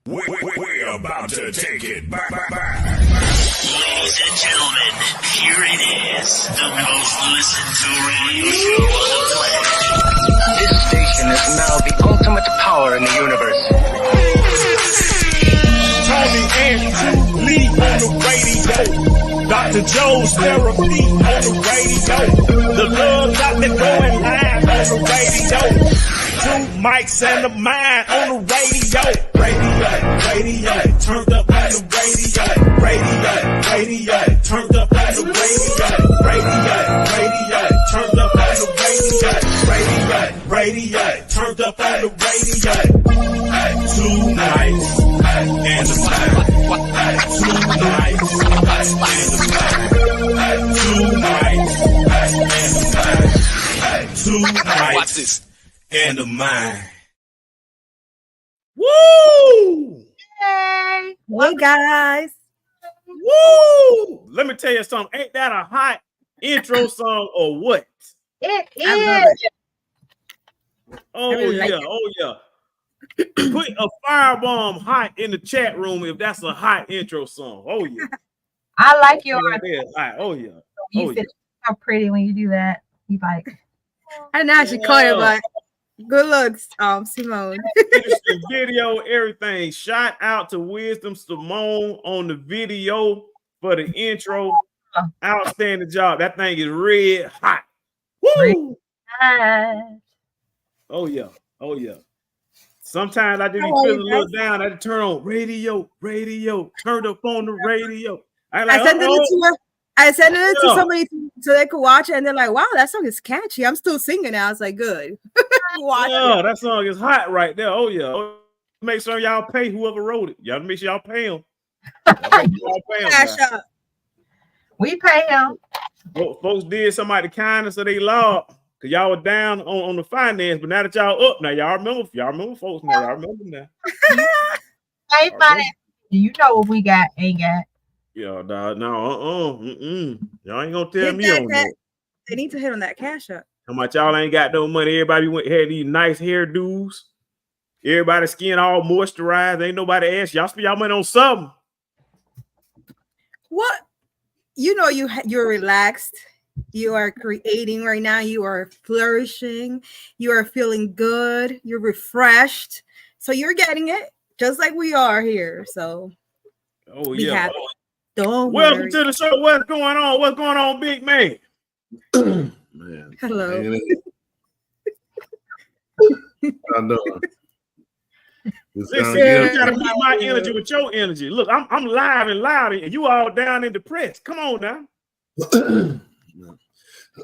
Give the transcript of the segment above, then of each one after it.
We're about to take it back. Ladies and gentlemen, here it is, the most listened to radio show on the planet. This station is now the ultimate power in the universe. Tony Andrews Lee on the radio. Dr. Joe's therapy on the radio. The love got me going live on the radio. Two mics and a mind on the radio. Radio, turned up on the radio. Radio, turned up on the radio. Radio, turned up on the radio. Radio, turned up on the radio. Two nights and a mind. Two nights and a mind. Two nights and a mind. Two nights. Watch this. And a mind. Woo! Hey guys. Woo! Let me tell you something. Ain't that a hot intro song or what? It I is. Oh really like yeah, it. oh yeah. Put a firebomb hot in the chat room if that's a hot intro song. Oh yeah. I like yours. Yeah, hot. Oh yeah. You Oh said how pretty when you do that. You like, I didn't actually call it, but good looks, Simone. Interesting video, everything. Shout out to Wisdom Simone on the video for the intro. Outstanding job. That thing is red hot. Woo! Oh yeah. Oh yeah. Sometimes I just be feeling a little down. I just turn on radio, turned up on the radio. I sent it to somebody so they could watch it, and they're like, "Wow, that song is catchy." I'm still singing now. It's like, good. Watch Yeah, it. that song is hot right there. Oh yeah. Oh, make sure y'all pay whoever wrote it. Y'all make sure y'all pay them. Cash up. we pay him. Folks did somebody kindness, so they lost. Cause y'all were down on the finance, but now that y'all up, now y'all remember folks now. Y'all remember now. Hey, money. You know what we got? Ain't got. Yeah, dog. No, y'all ain't gonna tell Hit me that- on that- that. They need to hit on that cash up. How much y'all ain't got no money? Everybody had these nice hairdos. Everybody skin all moisturized. Ain't nobody asked y'all spend y'all money on something. What? You know, you're relaxed. You are creating right now. You are flourishing. You are feeling good. You're refreshed. So you're getting it just like we are here. So Oh be yeah. happy. Don't Welcome worry. to the show. What's going on? What's going on, big man? Man, Hello. I know. Listen, you gotta beat my energy with your energy. Look, I'm live and loud, and you all down and depressed. Come on now.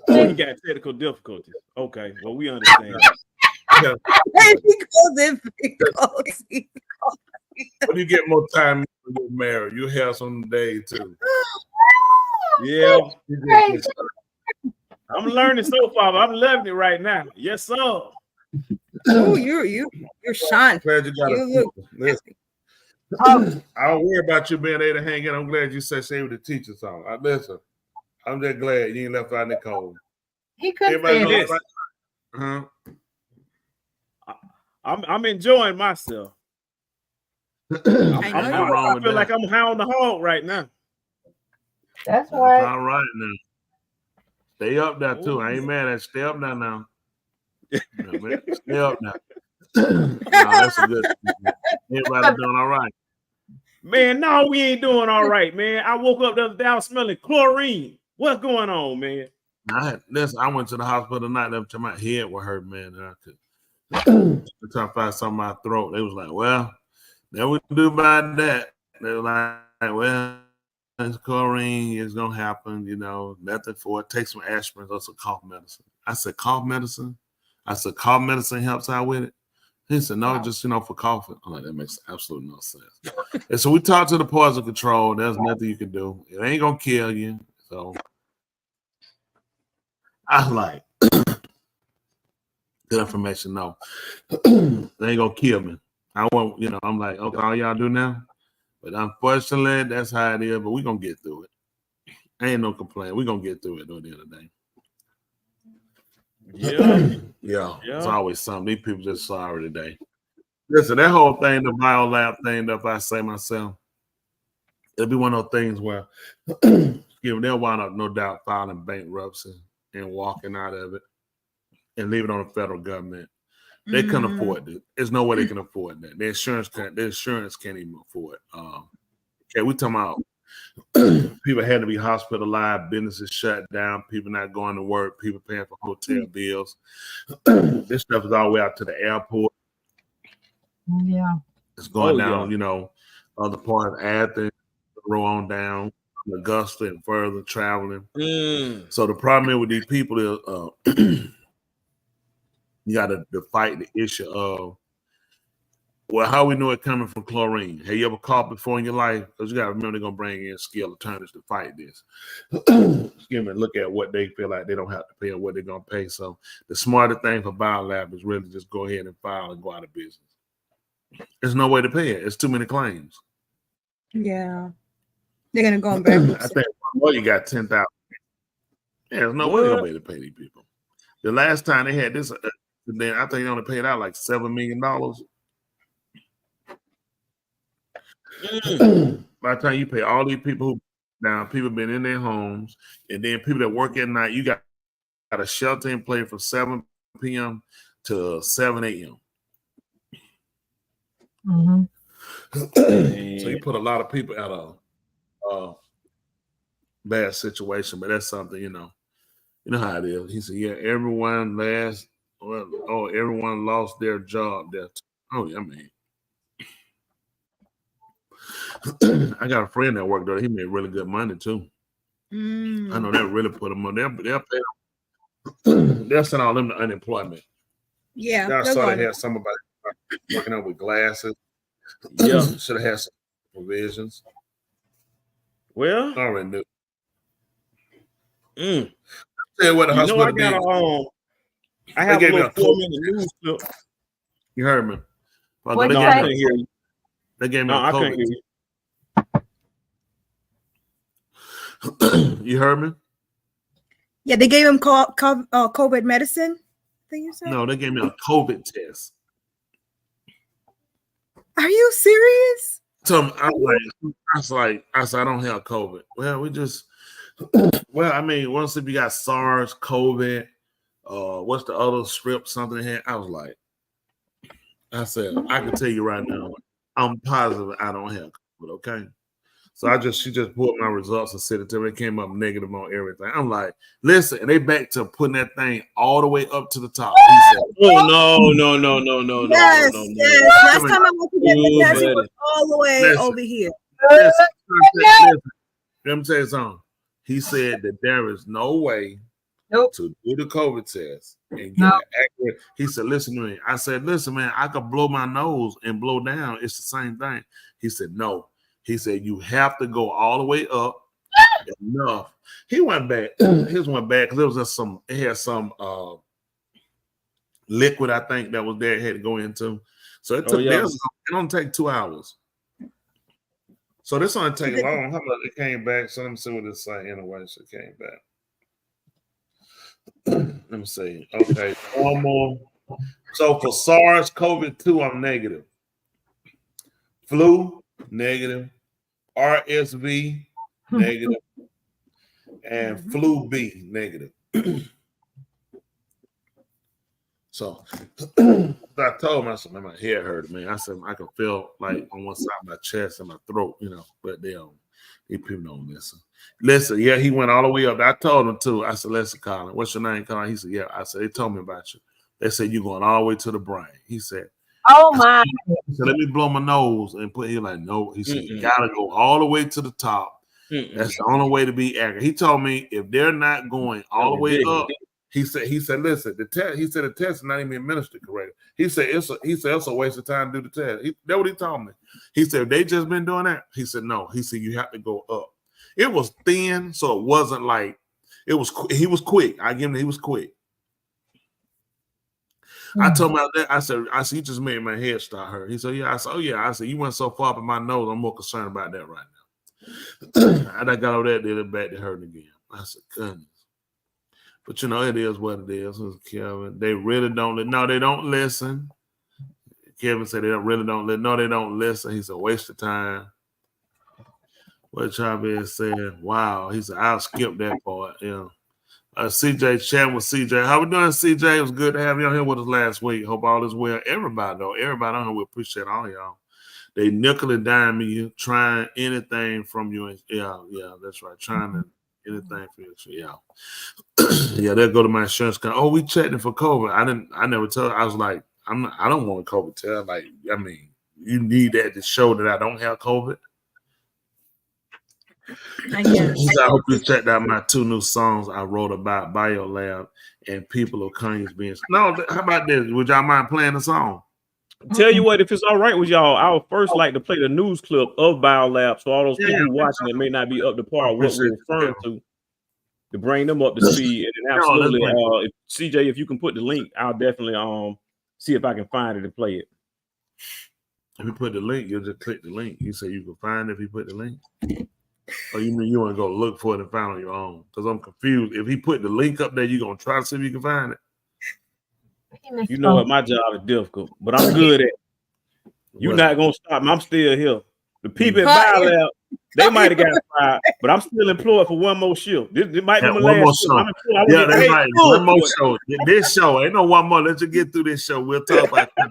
Oh, you got technical difficulties. Okay, well, we understand. When you get more time to get married, you have some day too. Yeah, I'm learning so far. But I'm loving it right now. Yes, sir. Oh, you're shining. Glad you got You a look listen. I don't worry about you being able to hang in. I'm glad you said save the teacher song. Listen, I'm just glad you ain't left out in the cold. He couldn't Everybody say knows this. right? I'm enjoying myself. I I feel like I'm high on the hog right now. That's That's right. all right now. Stay up there too. I ain't mad at stay up there now. Yeah, man. Stay up now. No, that's a good. Everybody doing all right. Man, no, we ain't doing all right, man. I woke up the other day, I was smelling chlorine. What's going on, man? I went to the hospital tonight. My head was hurt, man. And I could try to find something in my throat. They was like, "Well, then we do about that." They were like, "Well, it's chlorine is gonna happen, nothing for it. Take some aspirin or some cough medicine." I said, "Cough medicine?" I said, "Cough medicine helps out with it." He said, "No, just for coughing." I'm like, that makes absolutely no sense. And so we talked to the poison control. There's nothing you can do. It ain't gonna kill you. So I was like, good information. No, they ain't gonna kill me. I won't, I'm like, okay, all y'all do now. But unfortunately, that's how it is. But we're gonna get through it. Ain't no complaint. We're gonna get through it at the end of the day. Yeah. Yeah, it's always something. These people just sorry today. Listen, that whole thing, the biolab thing, if I say myself, it'll be one of those things where they'll wind up, no doubt, filing bankruptcy and walking out of it and leave it on the federal government. They couldn't afford it. There's no way they can afford that. The insurance can't even afford it. Okay, we talking about people had to be hospitalized, businesses shut down, people not going to work, people paying for hotel bills. This stuff is all the way out to the airport. Yeah. It's going down, other part of Athens, roll on down, Augusta and further traveling. So the problem is with these people is you got to fight the issue of, well, how we know it coming from chlorine? Have you ever caught before in your life? Because you got to remember they're going to bring in skilled attorneys to fight this. Look at what they feel like they don't have to pay or what they're going to pay. So the smarter thing for BioLab is really just go ahead and file and go out of business. There's no way to pay it. It's too many claims. Yeah. They're going to go on back. I think, you got 10,000. Yeah, there's no way to pay these people. The last time they had this, then I think they only paid out like $7 million. By the time you pay all these people who now people been in their homes, and then people that work at night, you got a shelter in place from 7 p.m. to 7 a.m. So you put a lot of people out of bad situation, but that's something, you know how it is. He said, yeah, everyone lost their job. I got a friend that worked there. He made really good money too. I know that really put them on. They'll send all them to unemployment. Yeah. I saw they had somebody working up with glasses. Yeah, should have had some provisions. Well, I already knew. Tell you what the hospital did. I have a little 4-minute news clip. You heard me. I couldn't hear you. They gave me I COVID. couldn't hear you. You heard me? Yeah, they gave him COVID medicine. I think you said. No, they gave me a COVID test. Are you serious? So I said, I don't have COVID. Well, once if you got SARS, COVID, what's the other strip, something here? I said, I can tell you right now, I'm positive I don't have COVID, okay? So she just pulled my results and said it to me. It came up negative on everything. I'm like, listen, and they back to putting that thing all the way up to the top. He said, no. Yes. Last time I went to get the test, it was all the way over here. Listen, let me tell you something. He said that there is no way to do the COVID test and get accurate. He said, listen to me. I said, listen, man, I could blow my nose and blow down. It's the same thing. He said, no. He said, you have to go all the way up enough. He went back. His went back because it had some liquid, I think, that was there. It had to go into. So it took it don't take 2 hours. So this only take long. How about it came back? So let me see what it's saying anyway. So it came back. Let me see. Okay. Normal. So for SARS COVID-2, I'm negative. Flu, negative. RSV, negative. And flu B, negative. So I told myself, man, my head hurt, man. I said I could feel like on one side of my chest and my throat, but these people don't listen. Listen, yeah, he went all the way up. I told him too. I said, listen, Colin, what's your name, Colin? He said, yeah. I said, they told me about you. They said you're going all the way to the brain. He said, oh my. He said, let me blow my nose and put. He like, no. He said, you gotta go all the way to the top. That's the only way to be accurate. He told me if they're not going all the way up, he said, listen, the test. He said the test is not even administered correctly. He said it's a waste of time to do the test. That's what he told me. He said if they just been doing that. He said no. He said you have to go up. It was thin, so it wasn't like it was. He was quick. I give him. He was quick. I told him that. I said, you just made my head start hurt. He said, yeah. I said, oh yeah. I said, you went so far up in my nose. I'm more concerned about that right now. And I got over there, did it back to hurting again. I said, goodness. But it is what it is, Kevin. They really don't. No, they don't listen. Kevin said they don't listen. He's a waste of time. What Chavez said, wow. He said, I'll skip that part. Yeah. CJ, chatting with CJ. How we doing, CJ? It was good to have you on here with us last week. Hope all is well. Everybody on here, we appreciate all y'all. They nickel and dime you, trying anything from you. Yeah, that's right. Trying anything for you. Yeah. Yeah, they'll go to my insurance company. Oh, we checking for COVID. I never told her. I was like, I don't want COVID test. Like, I mean, you need that to show that I don't have COVID. I hope you checked out my 2 new songs I wrote about BioLab and people of Kanye's being. No, how about this? Would y'all mind playing the song? Tell you what, if it's all right with y'all, I would first like to play the news clip of BioLab, so all those people watching it may not be up to par with what we're referring to bring them up to speed. And then absolutely, CJ, if you can put the link, I'll definitely see if I can find it and play it. If you put the link, you'll just click the link. You say you can find it if you put the link. Or you mean you want to go look for it and find it on your own? Because I'm confused. If he put the link up there, you're going to try to see if you can find it? You know what? My job is difficult, but I'm good at it. You're not going to stop me. I'm still here. The people at BioLab, they might have got fired, but I'm still employed for one more shift. This might be my last show. Yeah, that's right. One more show. This show. Ain't no one more. Let's just get through this show. We'll talk about that.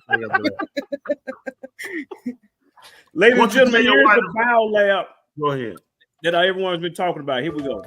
Ladies and gentlemen, here's the BioLab. Go ahead. That everyone's been talking about. Here we go.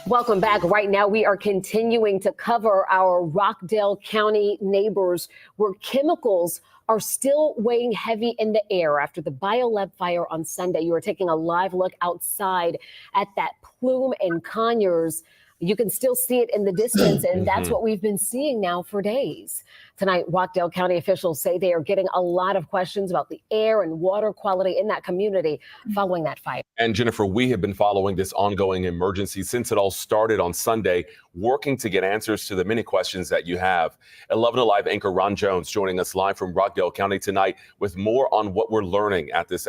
Welcome back. Right now, we are continuing to cover our Rockdale County neighbors where chemicals are still weighing heavy in the air after the BioLab fire on Sunday. You are taking a live look outside at that plume in Conyers. You can still see it in the distance, and that's what we've been seeing now for days. Tonight, Rockdale County officials say they are getting a lot of questions about the air and water quality in that community following that fire. And Jennifer, we have been following this ongoing emergency since it all started on Sunday, working to get answers to the many questions that you have. 11 Alive anchor Ron Jones joining us live from Rockdale County tonight with more on what we're learning at this.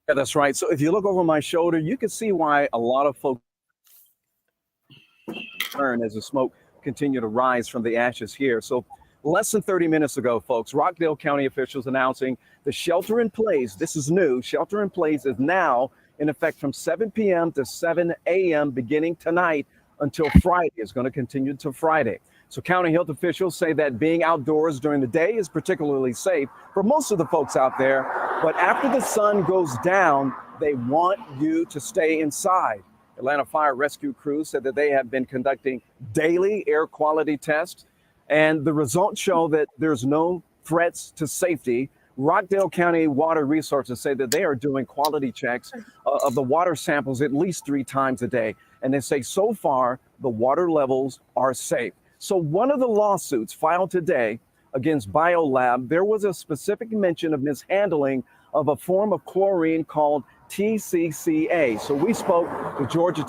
Yeah, that's right. So if you look over my shoulder, you can see why a lot of folks turn as the smoke continue to rise from the ashes here. So less than 30 minutes ago, folks, Rockdale County officials announcing the shelter in place. This is new. Shelter in place is now in effect from 7 p.m. to 7 a.m. beginning tonight until Friday. It's going to continue to Friday. So county health officials say that being outdoors during the day is particularly safe for most of the folks out there. But after the sun goes down, they want you to stay inside. Atlanta Fire Rescue Crews said that they have been conducting daily air quality tests, and the results show that there's no threats to safety. Rockdale County Water Resources say that they are doing quality checks of the water samples at least 3 times a day, and they say so far the water levels are safe. So one of the lawsuits filed today against BioLab, there was a specific mention of mishandling of a form of chlorine called TCCA. So we spoke to Georgia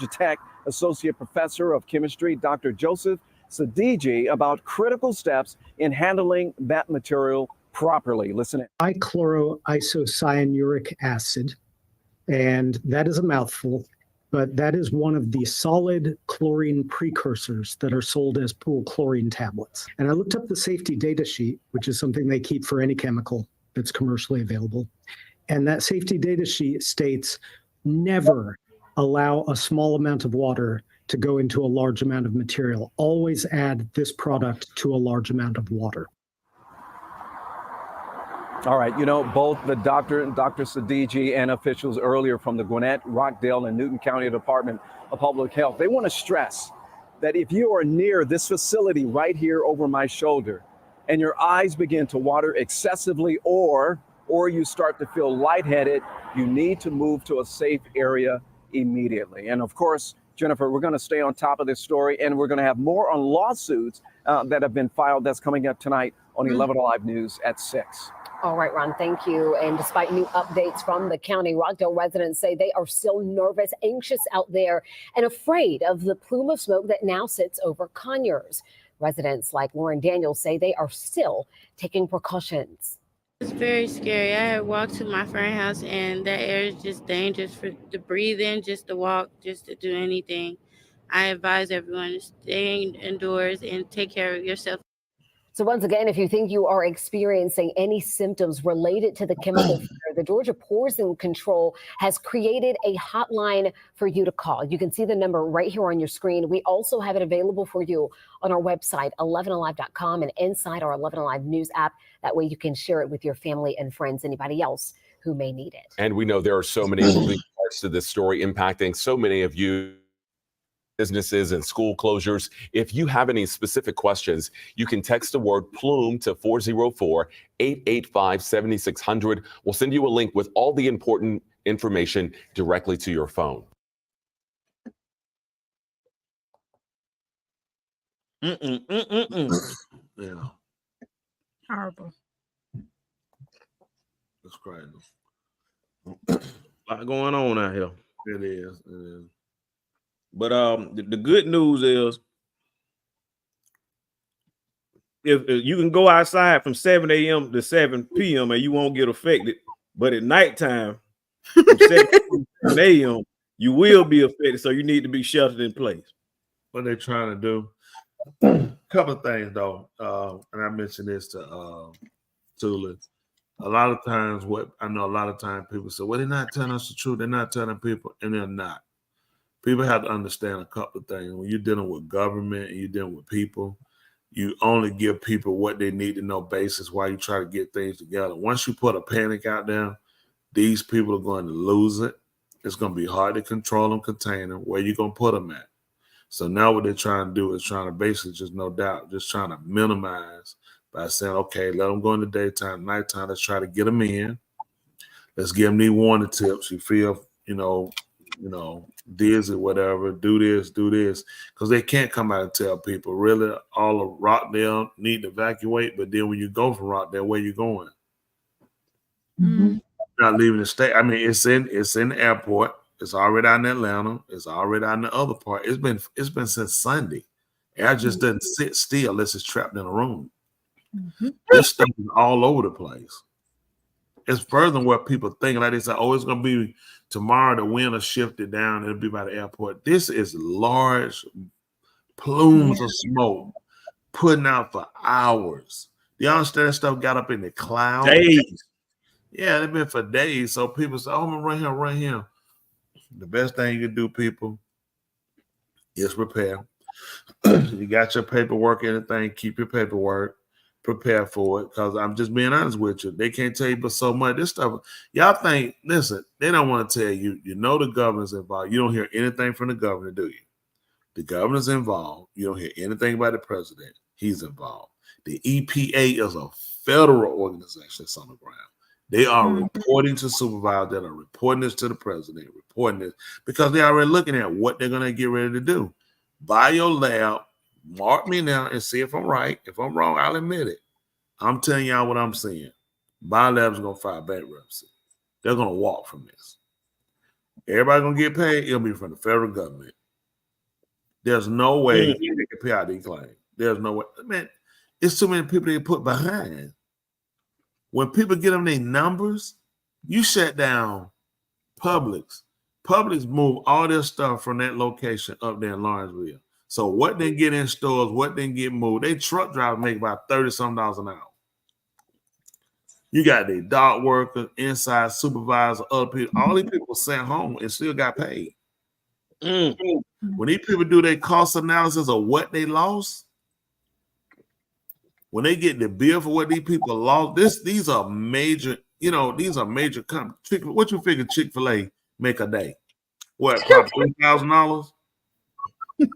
Tech Associate Professor of Chemistry, Dr. Joseph Sadigi, about critical steps in handling that material properly. Listen in. Dichloroisocyanuric acid, and that is a mouthful, but that is one of the solid chlorine precursors that are sold as pool chlorine tablets. And I looked up the safety data sheet, which is something they keep for any chemical that's commercially available. And that safety data sheet states never allow a small amount of water to go into a large amount of material. Always add this product to a large amount of water. All right, you know, both the Dr. Sadigi and officials earlier from the Gwinnett, Rockdale, and Newton County Department of Public Health, they want to stress that if you are near this facility right here over my shoulder and your eyes begin to water excessively or you start to feel lightheaded, you need to move to a safe area immediately. And of course, Jennifer, we're going to stay on top of this story, and we're going to have more on lawsuits that have been filed. That's coming up tonight on 11 Alive News at 6. All right, Ron, thank you. And despite new updates from the county, Rockdale residents say they are still nervous, anxious out there, and afraid of the plume of smoke that now sits over Conyers. Residents like Lauren Daniels say they are still taking precautions. It's very scary. I had walked to my friend's house, and that air is just dangerous to breathe in, just to walk, just to do anything. I advise everyone to stay indoors and take care of yourself. So once again, if you think you are experiencing any symptoms related to the chemical fire, the Georgia Poison Control has created a hotline for you to call. You can see the number right here on your screen. We also have it available for you on our website, 11alive.com, and inside our 11 Alive News app. That way you can share it with your family and friends, anybody else who may need it. And we know there are so many moving parts to this story impacting so many of you. Businesses and school closures. If you have any specific questions, you can text the word plume to 404-885-7600. We'll send you a link with all the important information directly to your phone. Yeah. Horrible. That's crazy. A lot going on out here. It is. It is. But the good news is if you can go outside from 7 a.m. to 7 p.m. and you won't get affected, but at nighttime from 7 a.m. you will be affected, so you need to be sheltered in place. What they're trying to do, a couple of things though, and I mentioned this to Tula. A lot of times, people say, well, they're not telling us the truth, they're not telling people, and they're not. People have to understand a couple of things. When you're dealing with government and you're dealing with people, you only give people what they need to know basis while you try to get things together. Once you put a panic out there, these people are going to lose it. It's going to be hard to control them, contain them. Where you going to put them at? So now what they're trying to do is trying to basically just trying to minimize by saying, okay, let them go in the daytime, nighttime. Let's try to get them in. Let's give them these warning tips. You feel, dizzy, whatever, do this, because they can't come out and tell people really all of Rockdale need to evacuate. But then when you go from Rockdale, where you going? Mm-hmm. Not leaving the state. I mean, it's in the airport. It's already out in Atlanta. It's already out in the other part. It's been since Sunday. Air just doesn't sit still unless it's trapped in a room. Mm-hmm. This stuff is all over the place. It's further than what people think. Like they say, oh, it's going to be tomorrow, the wind will shift it down. It'll be by the airport. This is large plumes of smoke putting out for hours. You understand that stuff got up in the clouds? Days. Yeah, they've been for days. So people say, oh, I'm going to run here. The best thing you can do, people, is prepare. You got your paperwork, anything, keep your paperwork. Prepare for it, because I'm just being honest with you. They can't tell you but so much. This stuff, y'all think, listen, they don't want to tell you. You know the governor's involved. You don't hear anything from the governor, do you? The governor's involved. You don't hear anything about the president. He's involved. The EPA is a federal organization that's on the ground. They are reporting to supervisors that are reporting this to the president, reporting this, because they're already looking at what they're going to get ready to do. BioLab, mark me now and see if I'm right. If I'm wrong, I'll admit it. I'm telling y'all what I'm seeing. BioLab's going to file bankruptcy. They're going to walk from this. Everybody going to get paid. It'll be from the federal government. There's no way they can pay out these claims. There's no way. Man, it's too many people they put behind. When people get them their numbers, you shut down Publix. Publix move all their stuff from that location up there in Lawrenceville. So what they get in stores, what they get moved, they truck drivers make about $30-some an hour. You got the dock workers, inside supervisors, other people. All these people sent home and still got paid. When these people do their cost analysis of what they lost, when they get the bill for what these people lost, these are major, these are major companies. What you figure Chick-fil-A make a day? What, probably $3,000? You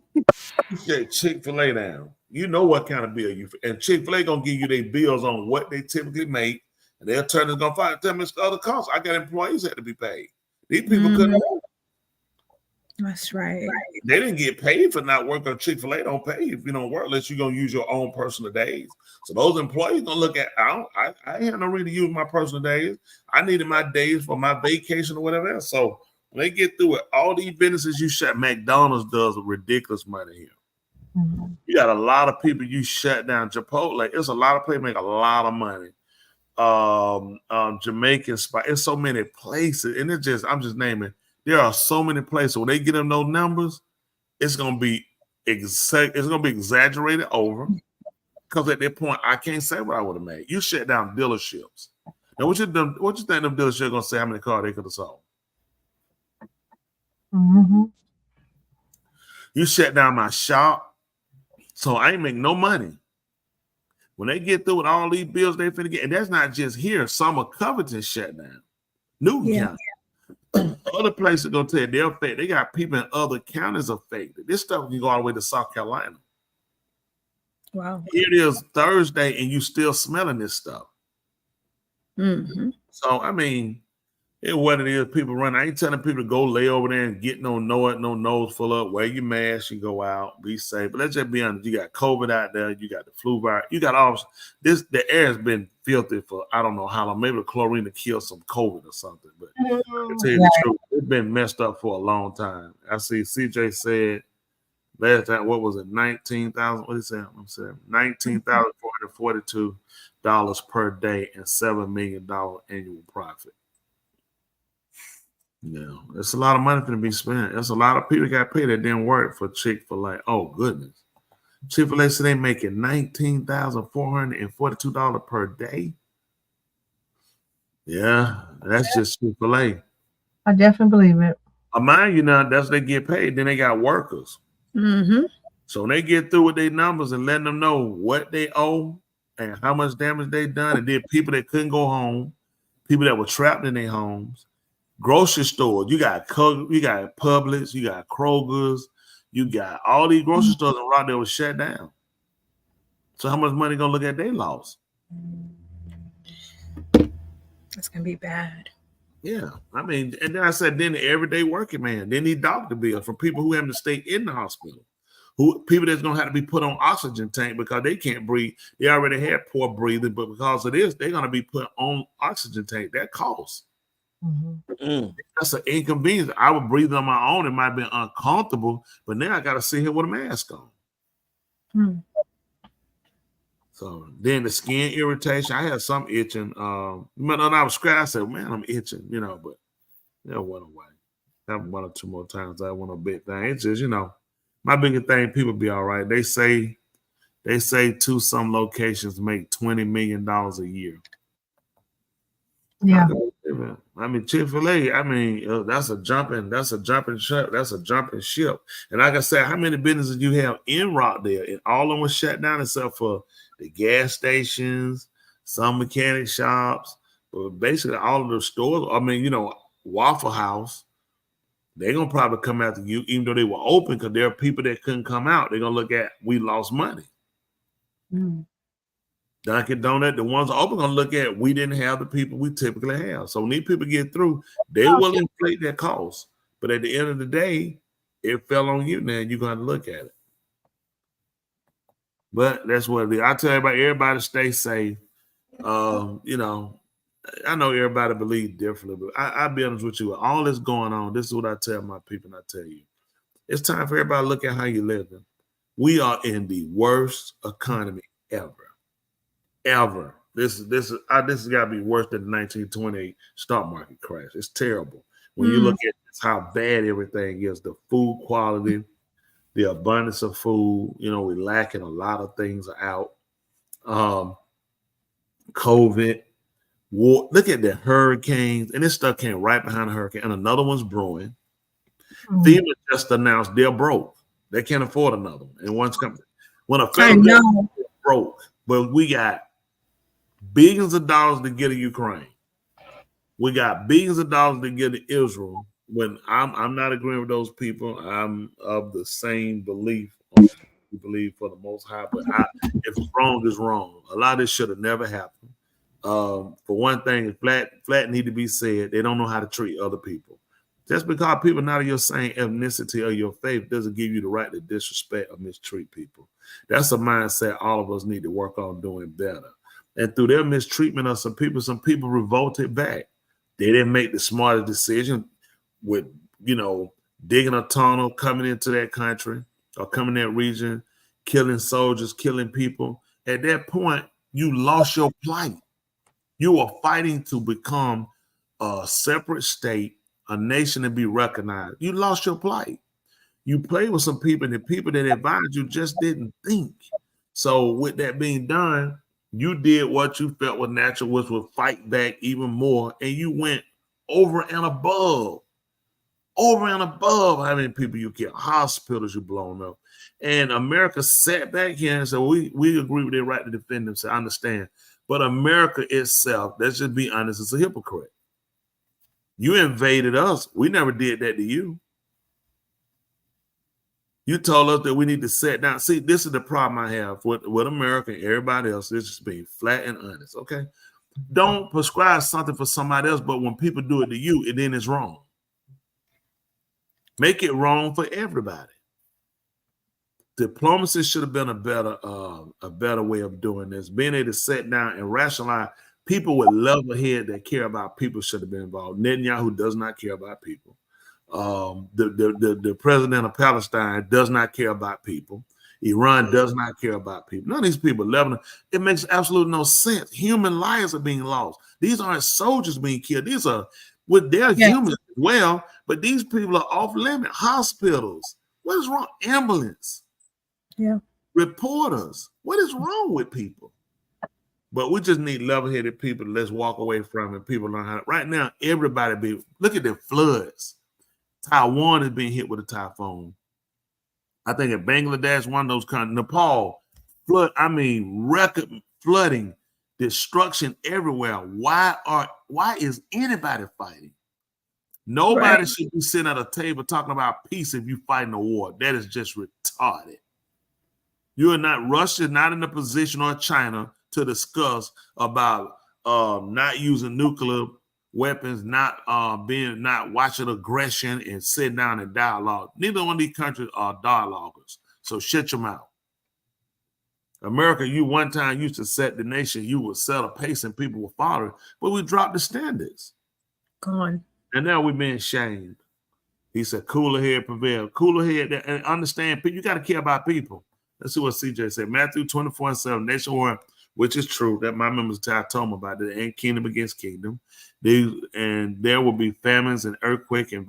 say Chick-fil-A down. You know what kind of bill you, and Chick-fil-A gonna give you their bills on what they typically make, and their attorney's gonna find tell me it's other costs. I got employees that had to be paid. These people couldn't. That's right. They didn't get paid for not working. Chick-fil-A don't pay if you don't work unless you're gonna use your own personal days. So those employees gonna look at. I had no reason to use my personal days. I needed my days for my vacation or whatever else. So when they get through it, all these businesses you shut, McDonald's does ridiculous money here. Mm-hmm. You got a lot of people you shut down. Chipotle, it's a lot of people make a lot of money. Jamaican spot, it's so many places, and I'm just naming. There are so many places when they get them those numbers, it's gonna be exaggerated over. Because at that point, I can't say what I would have made. You shut down dealerships. Now, what you think them dealerships gonna say how many cars they could have sold? Mm-hmm. You shut down my shop, so I ain't make no money. When they get through with all these bills they finna get, and that's not just here. Some of Covington shut down. Newton County. Other places gonna tell you they're affected. They got people in other counties affected. This stuff can go all the way to South Carolina. Wow. Here it is Thursday, and you still smelling this stuff. Mm-hmm. So I mean, it's what it is. People run. I ain't telling people to go lay over there and get no nose full up. Wear your mask. You go out. Be safe. But let's just be honest. You got COVID out there. You got the flu virus. You got all this. The air has been filthy for I don't know how long. Maybe the chlorine to kill some COVID or something. But I can tell you the truth, it's been messed up for a long time. I see CJ said last time, what was it? 19,000. What did he say? I'm saying $19,442 per day and $7 million annual profit. Yeah, it's a lot of money to be spent. There's a lot of people got paid that didn't work for Chick-fil-A. Oh goodness, Chick-fil-A said they making $19,442 per day. Yeah, that's just Chick-fil-A. I definitely believe it. Mind you, now that's they get paid. Then they got workers. Mm-hmm. So when they get through with their numbers and letting them know what they owe and how much damage they done, and then people that couldn't go home, people that were trapped in their homes. Grocery stores, you got Publix, you got Kroger's, you got all these grocery stores in Rockdale was shut down. So how much money gonna look at they lost? It's gonna be bad. Yeah, I mean, and then I said, then the everyday working man, then need doctor bills for people who have to stay in the hospital, people that's gonna have to be put on oxygen tank because they can't breathe. They already had poor breathing, but because of this, they're gonna be put on oxygen tank. That costs. Mm-hmm. That's an inconvenience. I would breathe on my own. It might be uncomfortable, but now I got to sit here with a mask on. Mm. So then the skin irritation. I had some itching. When I was scratching, I said, "Man, I'm itching," but it went away. Happened 1 or 2 more times. I went a big thing. It's just, my biggest thing. People be all right. They say to some locations make $20 million a year. Yeah. I mean, Chick-fil-A, that's a jumping ship. And like I said, how many businesses you have in Rockdale? And all of them were shut down except for the gas stations, some mechanic shops, but basically all of the stores. Waffle House, they're going to probably come after you, even though they were open, because there are people that couldn't come out. They're going to look at, we lost money. Mm. Dunkin' Donut, the ones open gonna look at, we didn't have the people we typically have. So when these people get through, they will inflate their costs. But at the end of the day, it fell on you now, you're gonna look at it. But that's what it is. I tell everybody stay safe. I know everybody believes differently, but I'll be honest with you. With all this going on, this is what I tell my people, and I tell you. It's time for everybody to look at how you're living. We are in the worst economy ever. This has got to be worse than the 1928 stock market crash. It's terrible. When you look at how bad everything is, the food quality, the abundance of food, we're lacking a lot of things out. COVID, war, look at the hurricanes, and this stuff came right behind the hurricane, and another one's brewing. FEMA just announced they're broke. They can't afford another one. And one's coming. When a federal government is broke, but we got billions of dollars to get to Ukraine. We got billions of dollars to get to Israel. When I'm not agreeing with those people, I'm of the same belief. We believe for the Most High, but if wrong is wrong. A lot of this should have never happened. For one thing, flat need to be said. They don't know how to treat other people. Just because people not of your same ethnicity or your faith doesn't give you the right to disrespect or mistreat people. That's a mindset all of us need to work on doing better. And through their mistreatment of some people revolted back. They didn't make the smartest decision with, digging a tunnel, coming into that country or coming in that region, killing soldiers, killing people. At that point, you lost your plight. You were fighting to become a separate state, a nation to be recognized. You lost your plight. You play with some people, and the people that advised you just didn't think. So with that being done, you did what you felt was natural, which would fight back even more, and you went over and above how many people you killed, hospitals you blown up. And America sat back here and said, we agree with their right to defend themselves. I understand. But America itself, let's just be honest, is a hypocrite. You invaded us. We never did that to you. You told us that we need to sit down. See, this is the problem I have with America and everybody else. It's just being flat and honest, okay? Don't prescribe something for somebody else, but when people do it to you, it then is wrong. Make it wrong for everybody. Diplomacy should have been a better way of doing this. Being able to sit down and rationalize. People with level head that care about people should have been involved. Netanyahu does not care about people. The president of Palestine does not care about people. Iran does not care about people. None of these people, Lebanon, it makes absolutely no sense. Human lives are being lost. These aren't soldiers being killed. These are, they're humans as well, but these people are off limit. Hospitals, what is wrong? Ambulance, reporters, what is wrong with people? But we just need level-headed people. Let's walk away from it. People learn how to. Right now, everybody look at the floods. Taiwan is being hit with a typhoon. I think in Bangladesh, one of those countries, Nepal, record flooding, destruction everywhere. Why is anybody fighting? Nobody should be sitting at a table talking about peace if you're fighting a war. That is just retarded. You are not, Russia, not in a position, or China, to discuss about not using nuclear weapons, not watching aggression and sitting down and dialogue. Neither one of these countries are dialoguers. So shut your mouth. America, you one time used to set the nation, you would set a pace and people would follow it, but we dropped the standards. Gone. And now we're being shamed. He said, cooler head prevail. Cooler head, and understand, you got to care about people. Let's see what CJ said. Matthew 24:7, nationwide, which is true. That my members told me about it. And kingdom against kingdom. And there will be famines and earthquake in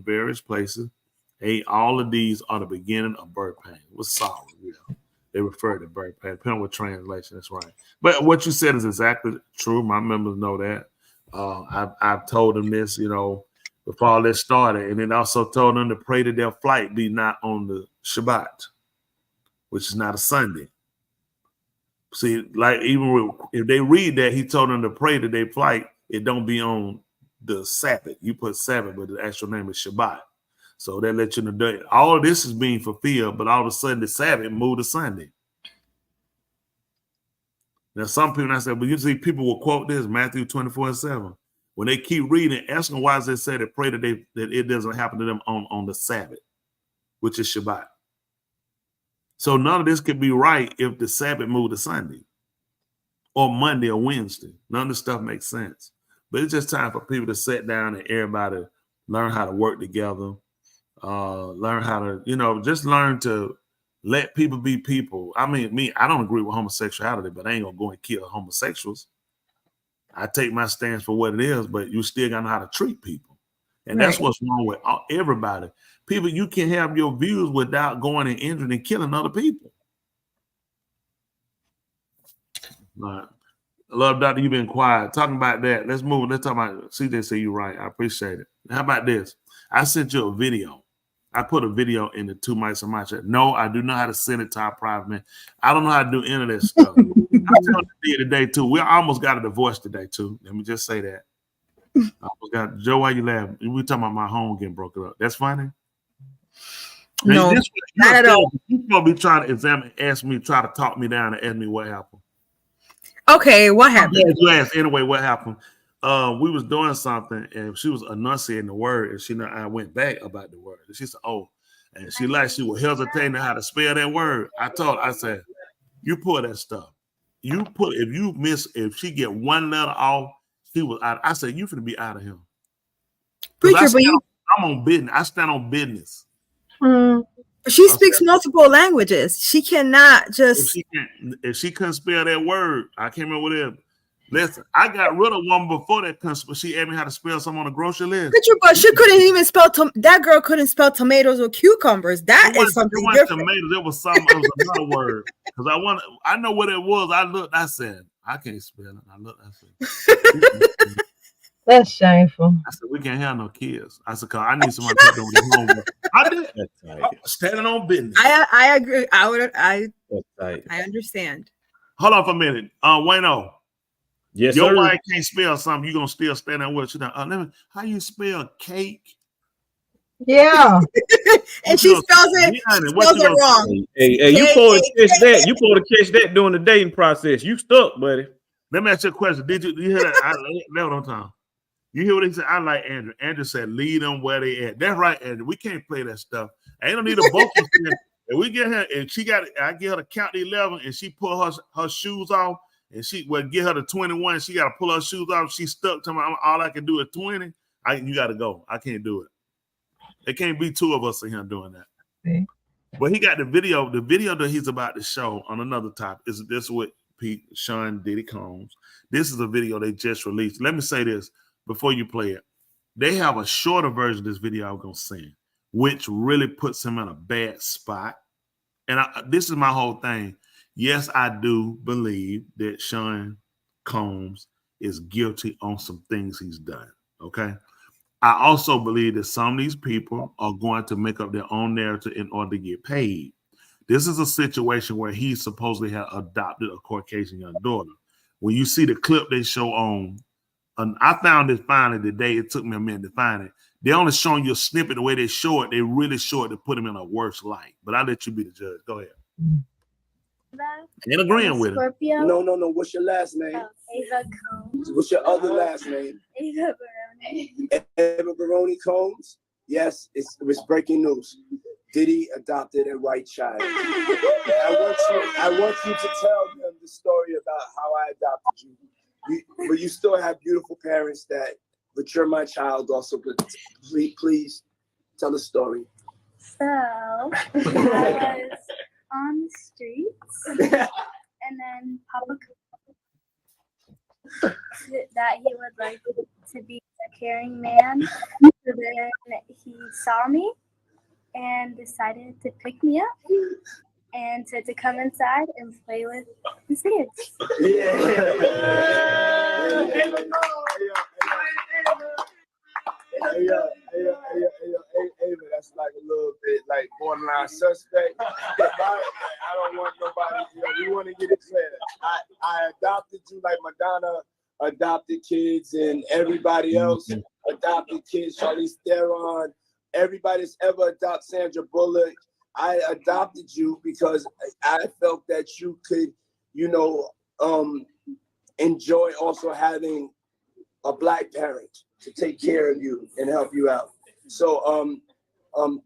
various places. All of these are the beginning of birth pain. What's sorrow? They refer to birth pain. Depending on what translation, that's right. But what you said is exactly true. My members know that. I've told them this, before all this started, and then also told them to pray that their flight be not on the Shabbat, which is not a Sunday. See, like if they read that, he told them to pray that their flight, it don't be on the Sabbath. You put Sabbath, but the actual name is Shabbat. So that lets you know that all of this is being fulfilled, but all of a sudden the Sabbath moved to Sunday. Now, some people, I said, but you see, people will quote this, Matthew 24:7. When they keep reading, ask them why they say they pray that it doesn't happen to them on the Sabbath, which is Shabbat. So none of this could be right if the Sabbath moved to Sunday or Monday or Wednesday. None of this stuff makes sense. But it's just time for people to sit down and everybody learn how to work together, learn how to, just learn to let people be people. I mean, I don't agree with homosexuality, but I ain't gonna go and kill homosexuals. I take my stance for what it is, but you still gotta know how to treat people. And that's what's wrong with everybody. People, you can have your views without going and injuring and killing other people. All right. I love, Doctor, you've been quiet. Talking about that, let's move. Let's talk about, CJ say you're right. I appreciate it. How about this? I sent you a video. I put a video in the 2 mics on my chat. No, I do know how to send it to our private man. I don't know how to do any of this stuff. I told you today, too. We almost got a divorce today, too. Let me just say that. I almost got, Joe, why you laughing? We talking about my home getting broken up. That's funny? No, not at all. You're going to be trying to examine, ask me, try to talk me down and ask me what happened. Okay, what happened? You asked anyway, what happened? We was doing something and she was enunciating the word, and I went back about the word. And she said, "Oh," and she was hesitating how to spell that word. I said, "You pull that stuff. If she get one letter off, she was out." I said, "You finna be out of here." Preacher, I'm on business. I stand on business. She speaks multiple languages. She cannot just. If she couldn't spell that word, I can't remember what it is. Listen, I got rid of one before that because she asked me how to spell something on the grocery list. But she couldn't even spell. That girl couldn't spell tomatoes or cucumbers. That is something it different. Tomatoes. It was some. It was another word because I know what it was. I looked. I said I can't spell it. I looked. I said that's shameful. I said we can't have no kids. I said, cause I need somebody to do the homework. I did. Standing on business. I agree. I understand. Hold on for a minute. Wayno. Yes, your sir. wife can't spell something. You gonna still stand there with you? How you spell cake? Yeah. And she spells it wrong. Hey, you supposed to catch that. You supposed to catch that during the dating process. You stuck, buddy. Let me ask you a question. Did you hear that? That's what I'm talking. You hear what he said? I like Andrew. Andrew said, lead them where they at. That's right, Andrew. We can't play that stuff. I ain't no need a both of them. And we get her, and I get her to count to 11, and she pull her shoes off, and she will get her to 21. She got to pull her shoes off. She stuck to me. All I can do is 20. You got to go. I can't do it. There can't be two of us in here doing that. Okay. But he got the video. The video that he's about to show on another topic is this with Sean Diddy Combs. This is a video they just released. Let me say this before you play it. They have a shorter version of this video I'm going to send, which really puts him in a bad spot. And this is my whole thing. Yes, I do believe that Sean Combs is guilty on some things he's done, okay? I also believe that some of these people are going to make up their own narrative in order to get paid. This is a situation where he supposedly had adopted a Caucasian young daughter. When you see the clip they show on, I found it finally today. It took me a minute to find it. They only showing you a snippet the way they show it. They really show it to put him in a worse light. But I'll let you be the judge. Go ahead. Ain't agreeing with it. No. What's your last name? Ava Combs. What's your other last name? Ava Baroni. Ava Baroni Combs. Yes, it was breaking news. Diddy adopted a white child. I want you to tell them the story about how I adopted you. But you still have beautiful parents but you're my child also. But please tell the story. So I was on the streets, and then Papa that he would like to be a caring man. So then he saw me and decided to pick me up and to come inside and play with his kids. Hey, Ava, that's like a little bit like borderline suspect. I don't want nobody, we want to get it clear. I adopted you like Madonna adopted kids and everybody else adopted kids. Charlize Theron, everybody that's ever adopted Sandra Bullock. I adopted you because I felt that you could, enjoy also having a black parent to take care of you and help you out. So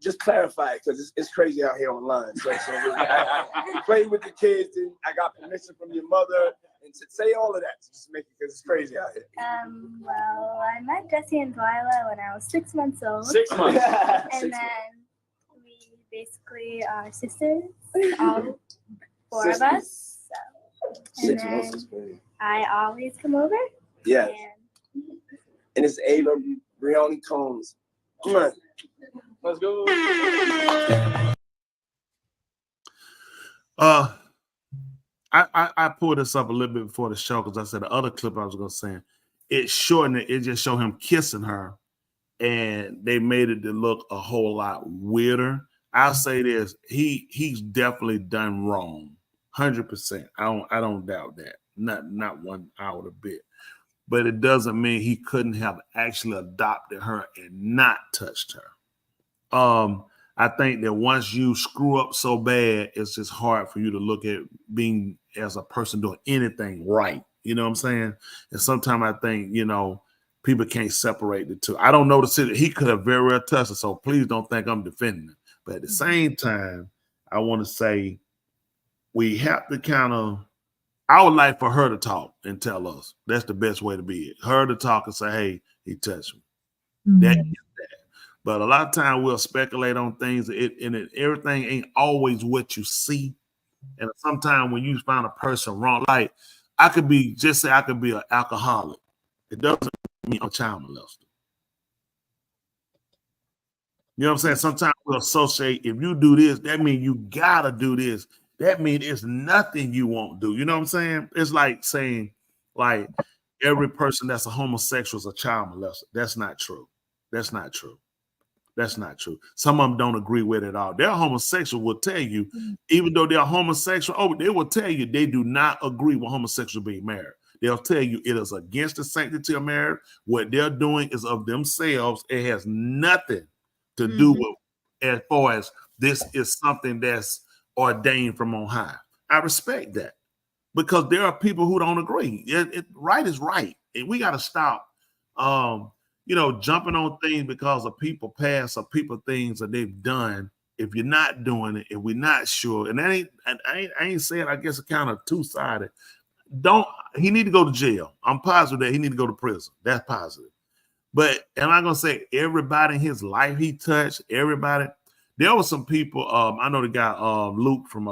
just clarify it because it's crazy out here online. So I played with the kids and I got permission from your mother and to say all of that to just make it because it's crazy out here. Well, I met Jesse and Delilah when I was 6 months old. 6 months. And then we basically are sisters, all four of us. So. And 6 months is crazy. I always come over. Yeah. And it's Ava Baroni Combs. Come on. Let's go. I pulled this up a little bit before the show because I said the other clip I was going to say, it shortened it. It just showed him kissing her, and they made it to look a whole lot weirder. I'll say this: he's definitely done wrong, 100%. I don't doubt that. Not 1 hour a bit. But it doesn't mean he couldn't have actually adopted her and not touched her. I think that once you screw up so bad, it's just hard for you to look at being as a person doing anything right. You know what I'm saying? And sometimes I think, people can't separate the two. I don't know the city. He could have very well touched her, so please don't think I'm defending him. But at the same time, I want to say we have to I would like for her to talk and tell us. That's the best way to be it. Her to talk and say, hey, he touched me. That is that. But a lot of times we'll speculate on things, and everything ain't always what you see. And sometimes when you find a person wrong, like I could be an alcoholic. It doesn't mean I'm a child molester. You know what I'm saying? Sometimes we'll associate, if you do this, that means you gotta do this. That means it's nothing you won't do. You know what I'm saying? It's like saying, like, every person that's a homosexual is a child molester. That's not true. That's not true. That's not true. Some of them don't agree with it all. They're homosexual will tell you, even though they're homosexual, they will tell you they do not agree with homosexual being married. They'll tell you it is against the sanctity of marriage. What they're doing is of themselves. It has nothing to do with as far as this is something that's ordained from on high. I respect that because there are people who don't agree. Right is right. And we got to stop jumping on things because of people past or people things that they've done. If you're not doing it, if we're not sure, and I ain't saying, I guess it's kind of two-sided. He need to go to jail. I'm positive that he need to go to prison. That's positive. But am I gonna say everybody in his life he touched, everybody? There were some people, I know the guy Luke from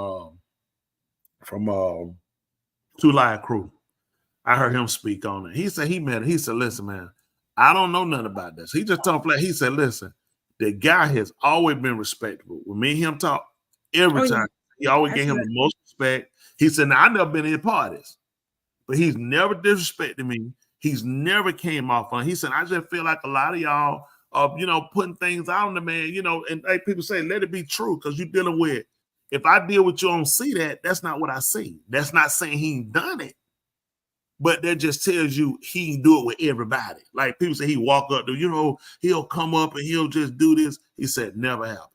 Two Live Crew. I heard him speak on it. He said he met it. He said, listen, man, I don't know nothing about this. He just told flat. He said, listen, the guy has always been respectable. When me and him talk, every time, he always gave him the most respect. He said, now, I never been in his parties, but he's never disrespected me. He's never came off on. He said, I just feel like a lot of y'all are, putting things out on the man, and like people say, let it be true, because you're dealing with, if I deal with you, I don't see that. That's not what I see. That's not saying he ain't done it. But that just tells you he can do it with everybody. Like people say he walk up to, he'll come up and he'll just do this. He said, never happened.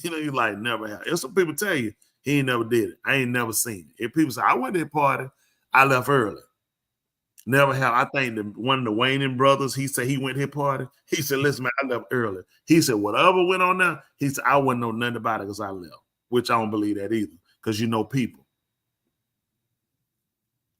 You're like, never happened. And some people tell you he ain't never did it. I ain't never seen it. If people say, I went to a party, I left early. Never have. I think one of the Wayne brothers, he said he went to his party. He said, listen, man, I left early. He said, whatever went on there, he said, I wouldn't know nothing about it because I left, which I don't believe that either, because people.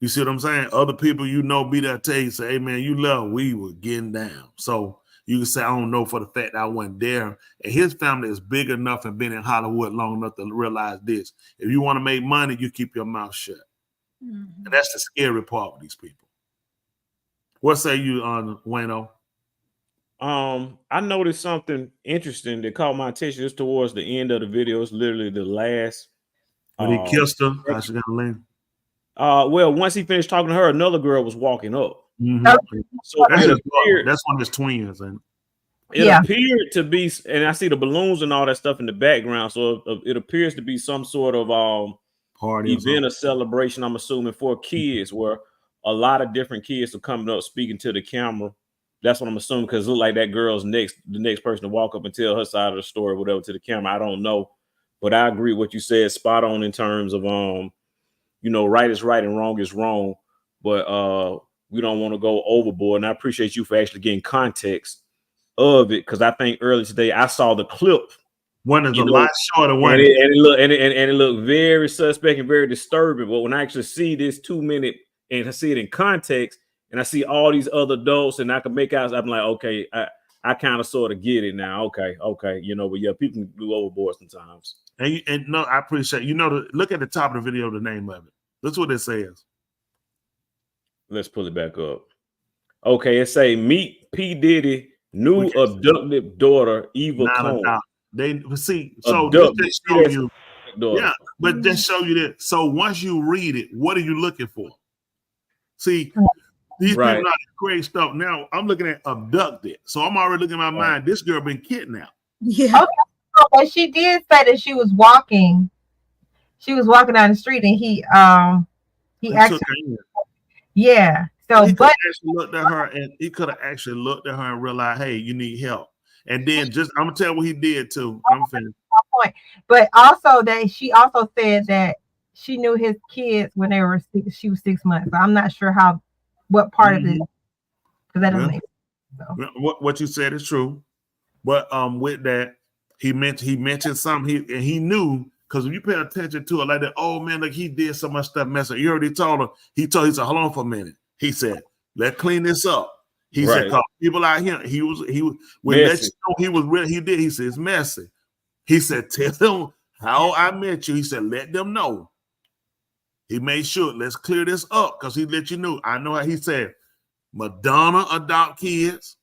You see what I'm saying? Other people be there tell you, say, hey, man, you left. We were getting down. So you can say, I don't know for the fact that I wasn't there. And his family is big enough and been in Hollywood long enough to realize this. If you want to make money, you keep your mouth shut. And that's the scary part with these people. What say you on Wayno? I noticed something interesting that caught my attention just towards the end of the video. It's literally the last. When he kissed her, how she got to leave? Well, once he finished talking to her, another girl was walking up. So that's one of his twins, and it appeared to be, and I see the balloons and all that stuff in the background. So it appears to be some sort of party event or celebration. I'm assuming for kids, where a lot of different kids are coming up speaking to the camera. That's what I'm assuming, because it looked like that girl's the next person to walk up and tell her side of the story, whatever, to the camera. I don't know, but I agree with what you said, spot on in terms of right is right and wrong is wrong, but we don't want to go overboard. And I appreciate you for actually getting context of it, because I think earlier today I saw the clip. One is a lot shorter one, and it looked very suspect and very disturbing. But when I actually see this 2 minute and I see it in context, and I see all these other adults, and I can make out, I'm like, okay, I kind of sort of get it now. Okay, but yeah, people can go overboard sometimes. And no, I appreciate look at the top of the video, the name of it. That's what it says. Let's pull it back up. Okay, it say meet P. Diddy new abducted daughter, Eva Cone. They see, so just show you, but just show you that. So once you read it, what are you looking for? See, these people not create stuff. Now I'm looking at abducted, so I'm already looking in my mind. This girl been kidnapped. Yeah, but she did say that she was walking. She was walking down the street, and he actually, So, he could actually looked at her, and he could have actually looked at her and realized, hey, you need help. And then I'm gonna tell you what he did too. I'm finished. But also that she also said that she knew his kids when she was 6 months. So I'm not sure what part of it, because that doesn't make sense. So. What you said is true, but with that he mentioned something he knew, because if you pay attention to it like that, oh man, look, he did so much stuff messing. You already told him. He said, hold on for a minute. He said, let's clean this up. He said, cause people out here, he was when that he was real. He did. He said, it's messy. He said, tell them how I met you. He said, let them know He made sure, let's clear this up, because he let you know. I know how he said, Madonna adopt kids,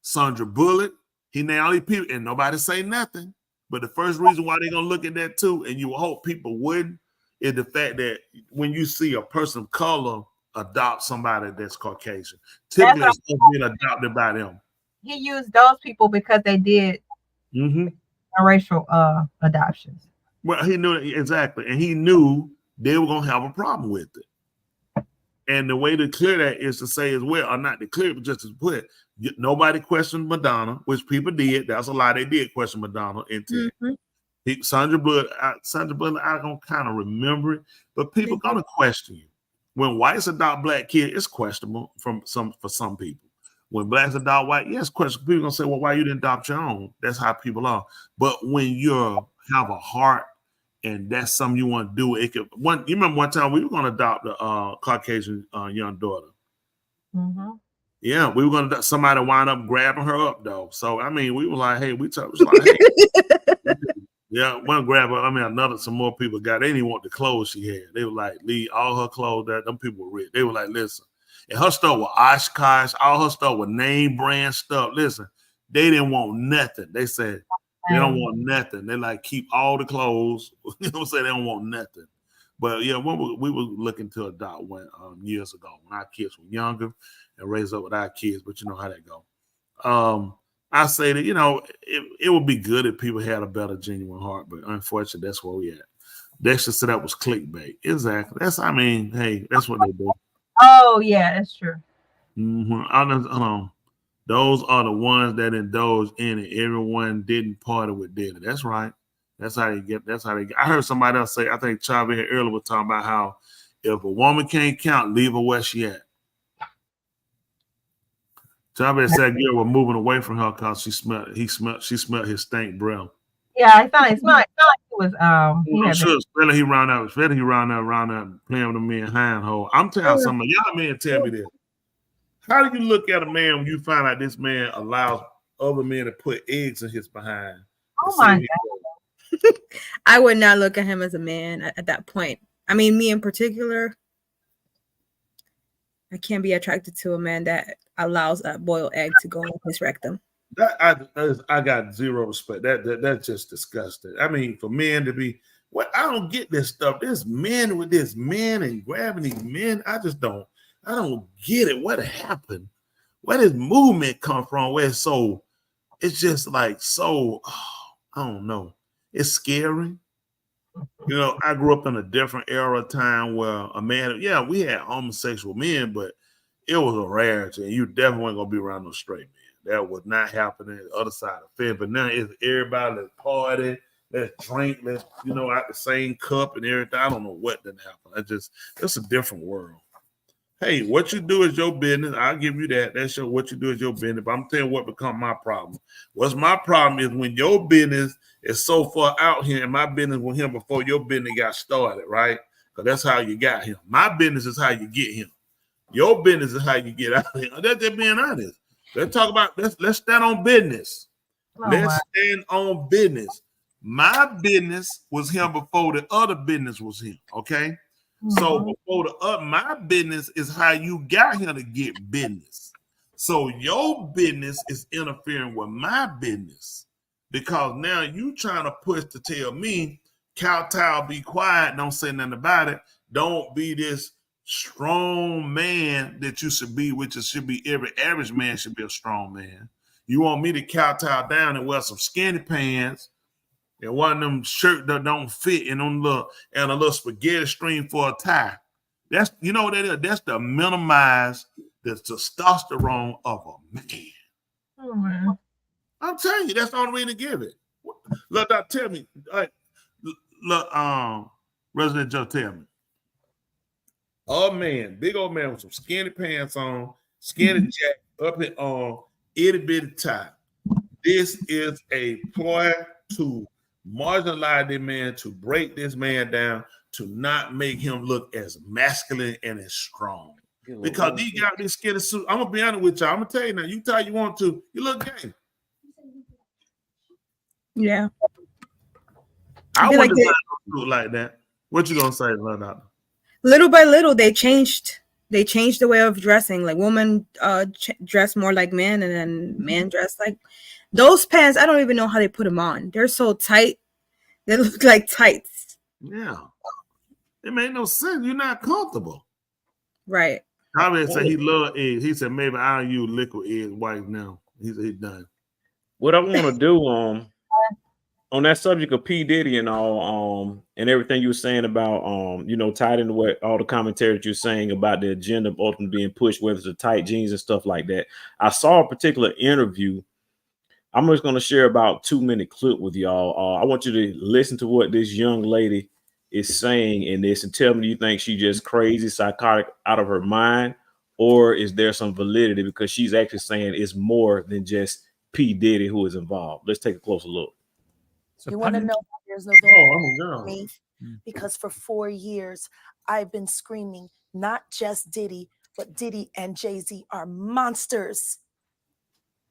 Sandra Bullock, he named all these people, and nobody say nothing. But the first reason why they're gonna look at that too, and you hope people wouldn't, is the fact that when you see a person of color adopt somebody that's Caucasian, typically it's being adopted by them. He used those people because they did racial adoptions. Well, he knew exactly, and he knew they were gonna have a problem with it. And the way to clear that is to say as well, or not to clear, but just to put it, nobody questioned Madonna, which people did. That's a lie. They did question Madonna. Sandra Bullock, I don't kind of remember it, but people gonna question you. When whites adopt black kids, it's questionable for some people. When blacks adopt white, yes, questionable. People gonna say, well, why you didn't adopt your own? That's how people are. But when you have a heart and that's something you want to do, it could. You remember one time we were gonna adopt a Caucasian young daughter. Yeah, we were gonna. Somebody wound up grabbing her up though. So I mean, we were like, hey, hey. Yeah, one grab her. I mean, some more people got. They didn't want the clothes she had. They were like, leave all her clothes there. Them people were rich. They were like, listen, and her stuff was Oshkosh. All her stuff was name brand stuff. Listen, they didn't want nothing. They said they don't want nothing. They like keep all the clothes. You know what I'm saying? They don't want nothing. But yeah, when we were looking to adopt one years ago when our kids were younger and raise up with our kids. But you know how that go. I say that, you know, it would be good if people had a better genuine heart, but unfortunately, that's where we at. Dexter said that was clickbait. Exactly. That's what they do. Oh, yeah, that's true. Those are the ones that indulge in it. Everyone didn't party with Diddy. That's right. That's how they get. I heard somebody else say, I think Chavez here earlier was talking about how if a woman can't count, leave her where she at. Chavez said girl was moving away from her because she smelled his stank breath. Yeah, I thought it smelled like it was I'm sure he round up playing with the men handhold. I'm telling some of y'all men tell me this. How do you look at a man when you find out this man allows other men to put eggs in his behind? Oh my God. I would not look at him as a man at that point. I mean, me in particular, I can't be attracted to a man that allows a boiled egg to go in his rectum. I got zero respect. That's just disgusting. I mean, for men to be, I don't get this stuff. There's men with this men and grabbing these men. I don't get it. What happened? Where does movement come from? Where it's just like I don't know. It's scary. You know, I grew up in a different era of time where a man, we had homosexual men, but it was a rarity. And you definitely weren't going to be around no straight men. That was not happening the other side of the fence. But now it's everybody, let's party, let's drink, let's, out the same cup and everything. I don't know what didn't happen. It's a different world. Hey, what you do is your business. I'll give you that. That's what you do is your business. But I'm telling you what become my problem. What's my problem is when your business is so far out here and my business with him before your business got started, right? Because that's how you got him. My business is how you get him. Your business is how you get out of here. That's just being honest. Let's talk about let's stand on business. Stand on business. My business was him before the other business was him. Okay. So before my business is how you got here to get business. So your business is interfering with my business because now you trying to push to tell me, kowtow, be quiet, don't say nothing about it. Don't be this strong man that you should be, which should be every average man should be a strong man. You want me to kowtow down and wear some skinny pants and one of them shirts that don't fit and a little spaghetti string for a tie. That's what that is. That's to minimize the testosterone of a man. Oh man. I'm telling you, that's the only reason to give it. Look, tell me, Resident Joe, tell me. Oh man, big old man with some skinny pants on, skinny jacket, up it on, itty bitty tie. This is a ploy to marginalize this man, to break this man down, to not make him look as masculine and as strong. Because these got these skinny suits. I'm gonna be honest with y'all. I'm gonna tell you now. You tell you want to, you look gay. Yeah. I wouldn't like that. What you gonna say, Leonard? little by little they changed the way of dressing. Like women dress more like men, and then men dress like those pants. I don't even know how they put them on. They're so tight. They look like tights. Yeah. It made no sense. You're not comfortable. Right. Javier said he loved eggs. He said maybe I'll use liquid eggs white now. He's done. What I want to do on that subject of P. Diddy and all, and everything you were saying about tied into what all the commentary that you're saying about the agenda ultimately being pushed, whether it's the tight jeans and stuff like that. I saw a particular interview. I'm just going to share about 2-minute clip with y'all. I want you to listen to what this young lady is saying in this and tell me, do you think she's just crazy, psychotic, out of her mind, or is there some validity? Because she's actually saying it's more than just P. Diddy who is involved. Let's take a closer look. You want to know why there's no Oh, for me? Because for 4 years, I've been screaming, not just Diddy, but Diddy and Jay-Z are monsters.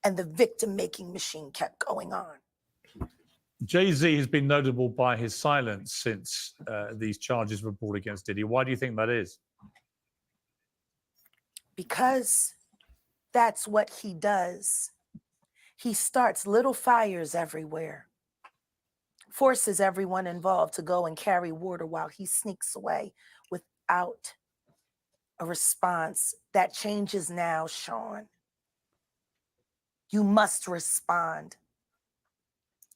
And the victim-making machine kept going on. Jay-Z has been notable by his silence since these charges were brought against Diddy. Why do you think that is? Because that's what he does. He starts little fires everywhere, forces everyone involved to go and carry water while he sneaks away without a response. That changes now, Sean. You must respond.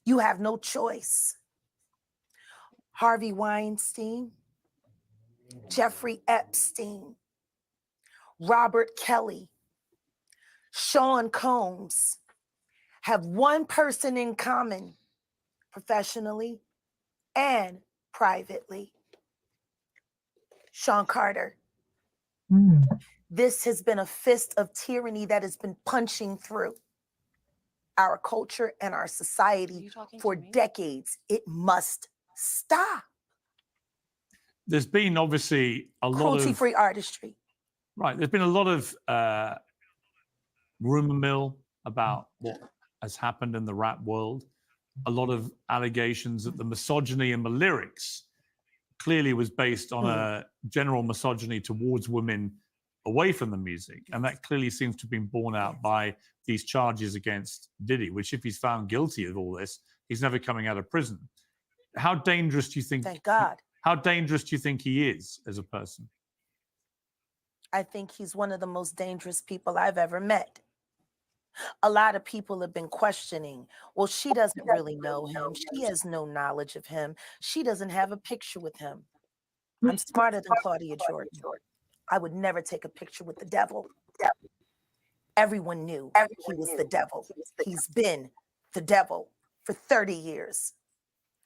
You have no choice. Harvey Weinstein, Jeffrey Epstein, Robert Kelly, Sean Combs have one person in common, professionally and privately. Sean Carter. This has been a fist of tyranny that has been punching through our culture and our society for decades. It must stop. There's been obviously a lot of cruelty-free artistry. Right. There's been a lot of rumor mill about what has happened in the rap world. A lot of allegations that the misogyny in the lyrics clearly was based on a general misogyny towards women away from the music. And that clearly seems to have been borne out by these charges against Diddy, which if he's found guilty of all this, he's never coming out of prison. How dangerous do you think? Thank God. How dangerous do you think he is as a person? I think he's one of the most dangerous people I've ever met. A lot of people have been questioning, well, she doesn't really know him. She has no knowledge of him. She doesn't have a picture with him. I'm smarter than Claudia Jordan. I would never take a picture with the devil. Everyone knew he was the devil. He's been the devil for 30 years.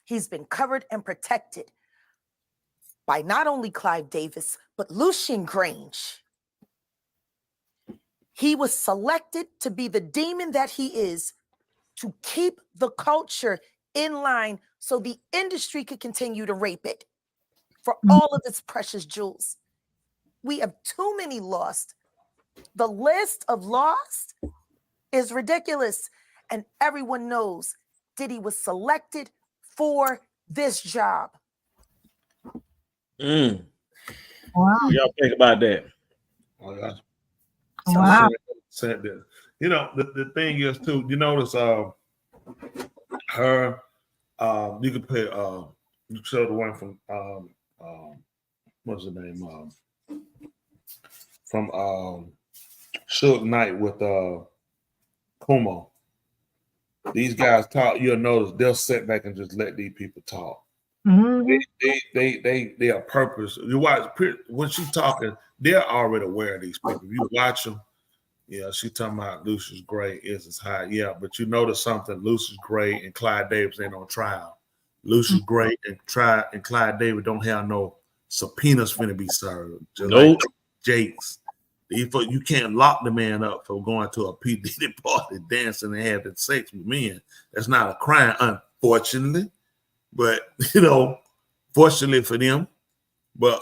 He's been covered and protected by not only Clive Davis, but Lucian Grange. He was selected to be the demon that he is, to keep the culture in line so the industry could continue to rape it for all of its precious jewels. We have too many lost. The list of lost is ridiculous. And everyone knows Diddy was selected for this job. Wow. What y'all think about that? Wow. Said that. You know, the thing is too, you notice her you could pay you show the one from what's the name? From Suge Knight with Kumo. These guys talk, you'll notice they'll sit back and just let these people talk. They are purpose. You watch when she's talking, they're already aware of these people. You watch them, yeah, she's talking about Lucius Gray is as high. Yeah, but you notice something, Lucius Gray and Clyde Davis ain't on trial. Lucius Gray and Clyde Davis don't have no subpoenas finna be served. Just like Jake's. You can't lock the man up for going to a P. Diddy party, dancing and having sex with men. That's not a crime, unfortunately. But, you know, fortunately for them. But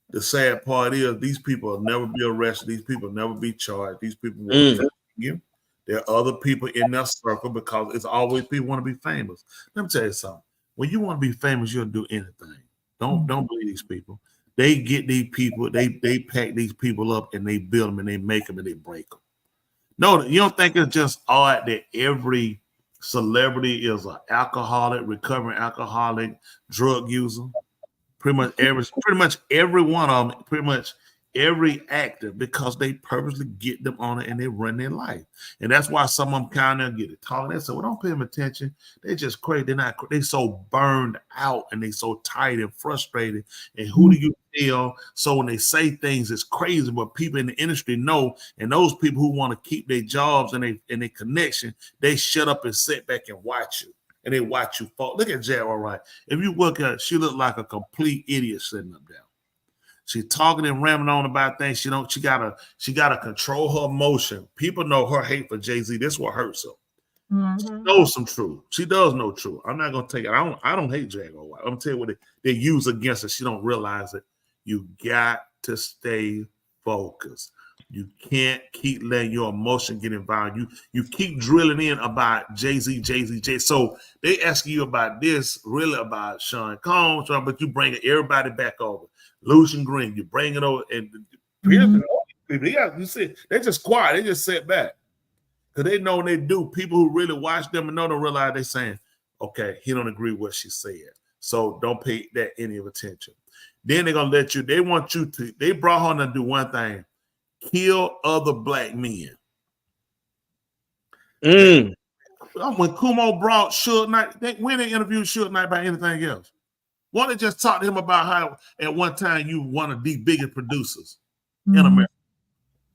the sad part is these people will never be arrested. These people will never be charged. These people will you. There are other people in their circle because it's always people want to be famous. Let me tell you something. When you want to be famous, you'll do anything. Don't believe these people. They get these people, they pack these people up and they build them and they make them and they break them. No, you don't think it's just odd that every celebrity is an alcoholic, recovering alcoholic, drug user? Pretty much every one of them, pretty much every actor, because they purposely get them on it and they run their life. And that's why some of them kind of get it talking. They say, well, don't pay them attention. They just crazy. They so burned out and they so tired and frustrated. And who do you feel? So when they say things, it's crazy, but people in the industry know, and those people who want to keep their jobs and their connection, they shut up and sit back and watch you. And they watch you fall. Look at Jack, all right. If you look at her, she looked like a complete idiot sitting up there. She's talking and rambling on about things. She gotta control her emotion. People know her hate for Jay-Z. This is what hurts her. She knows some truth. She does know truth. I'm not gonna take it. I don't hate Jaguar White. I'm gonna tell you what they use against her. She don't realize it. You got to stay focused. You can't keep letting your emotion get involved. You keep drilling in about Jay-Z. So they ask you about this, really about Sean Combs, but you bring everybody back over. Lucian Green, you bring it over, and you see, they just quiet. They just sit back because they know they do. People who really watch them and know don't realize they're saying, okay, he don't agree with what she said, so don't pay that any of attention. Then they're gonna let you. They want you to. They brought her to do one thing: kill other black men. When Kumo brought Suge Knight, when they interviewed Suge Knight about anything else. Why don't they just talk to him about how at one time you one of the biggest producers in America?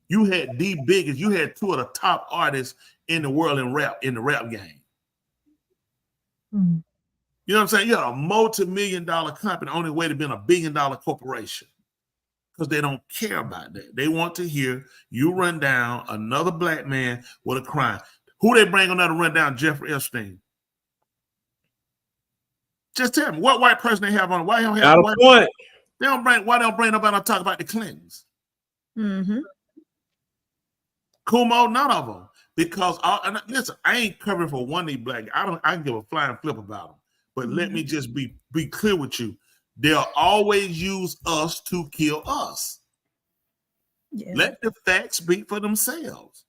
You had the biggest, you had two of the top artists in the world in the rap game. You know what I'm saying? You had a multi-million-dollar company on their way to being $1 billion corporation. Because they don't care about that. They want to hear you run down another black man with a crime. Who they bring on there to run down? Jeffrey Epstein. Just tell me what white person they have on. Why don't have white? Why they don't bring nobody to talk about the Clintons? Kumo, none of them. Because listen, I ain't covering for one of these black. I can give a flying flip about them. But let me just be clear with you. They'll always use us to kill us. Yeah. Let the facts speak for themselves.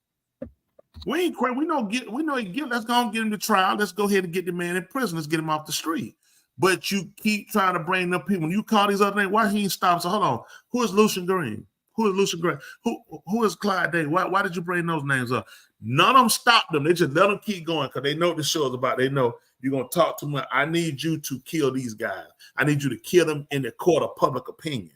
We ain't crazy. We know he guilty. Let's go and get him to trial. Let's go ahead and get the man in prison. Let's get him off the street. But you keep trying to bring up people. When you call these other names, why he ain't stopped? So hold on. Who is Lucian Green? Who is Clyde Day? Why did you bring those names up? None of them stopped them. They just let them keep going because they know what the show is about. They know you're going to talk too much. I need you to kill these guys. I need you to kill them in the court of public opinion.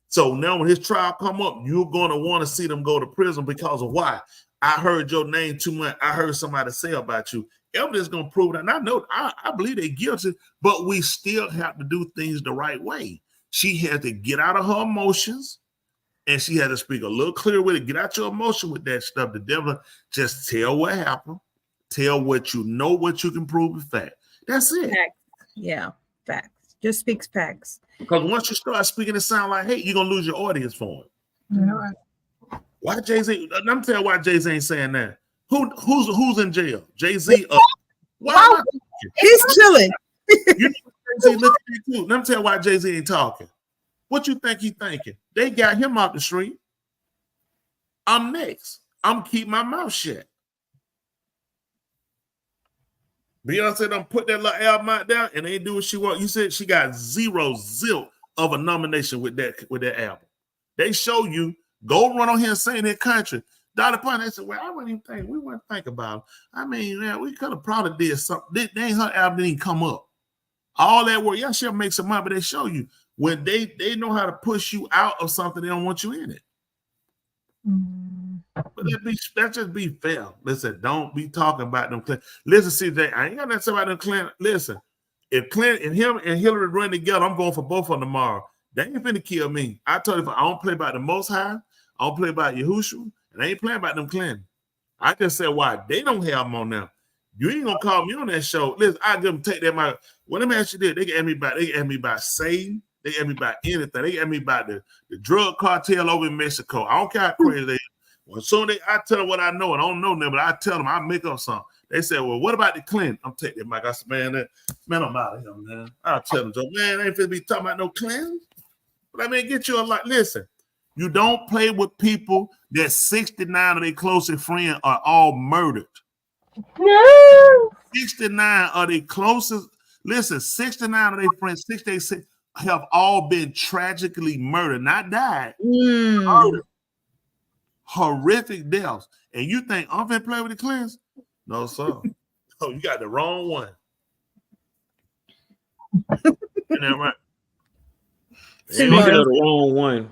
So now when his trial come up, you're going to want to see them go to prison because of why? I heard your name too much. I heard somebody say about you. Evidence going to prove that. And I know, I believe they're guilty, but we still have to do things the right way. She had to get out of her emotions and she had to speak a little clearer with it. Get out your emotion with that stuff. The devil, just tell what happened. Tell what you know, what you can prove with fact. That's it. Facts. Yeah, facts. Just speaks facts. Because once you start speaking it sound like hate, you're going to lose your audience for it. Yeah. Why Jay-Z? Let me tell you why Jay-Z ain't saying that. Who's in jail? Jay-Z. Why? He's chilling. You know, Jay-Z look at you too. Let me tell you why Jay-Z ain't talking. What you think he thinking? They got him off the street. I'm next. I'm keep my mouth shut. Beyonce done put that little album out there and they do what she want. You said she got zero of a nomination with that album. They show you, go run on here and sing that country. Dolly Parton, they said, well, I wouldn't even think, we wouldn't think about it. I mean, man, we could have probably did something. Her album didn't come up. All that work, yeah, she'll make some money, but they show you when they know how to push you out of something, they don't want you in it. But that just be fair. Listen, don't be talking about them Clinton. Listen, CJ, I ain't got nothing to say about them Clinton. Listen, if Clinton and him and Hillary run together, I'm going for both of them tomorrow. They ain't finna kill me. I told you, I don't play about the Most High. I don't play about Yahushua, and I ain't playing about them Clinton. I just said why they don't have them on now. You ain't gonna call me on that show. Listen, I give them take that my. What them actually did, they get me about Satan. They get me about anything. They get me about the drug cartel over in Mexico. I don't care how crazy they are. Well, so I tell them what I know, and I don't know them, but I tell them I make up something. They said, well, what about the Clinton? I'm taking that mic. I said, man, I'm out of here, man. I'll tell them, man, I ain't finna be talking about no Clinton. Let me get you a lot. Listen, you don't play with people that 69 of their closest friends are all murdered. No. 69 of their closest. Listen, 69 of their friends, 66 have all been tragically murdered, not died. Murdered. Horrific deaths. And you think I'm finna play with the Clintons? No, sir. Oh, you got the wrong one. Isn't that right? Speaking of the wrong one.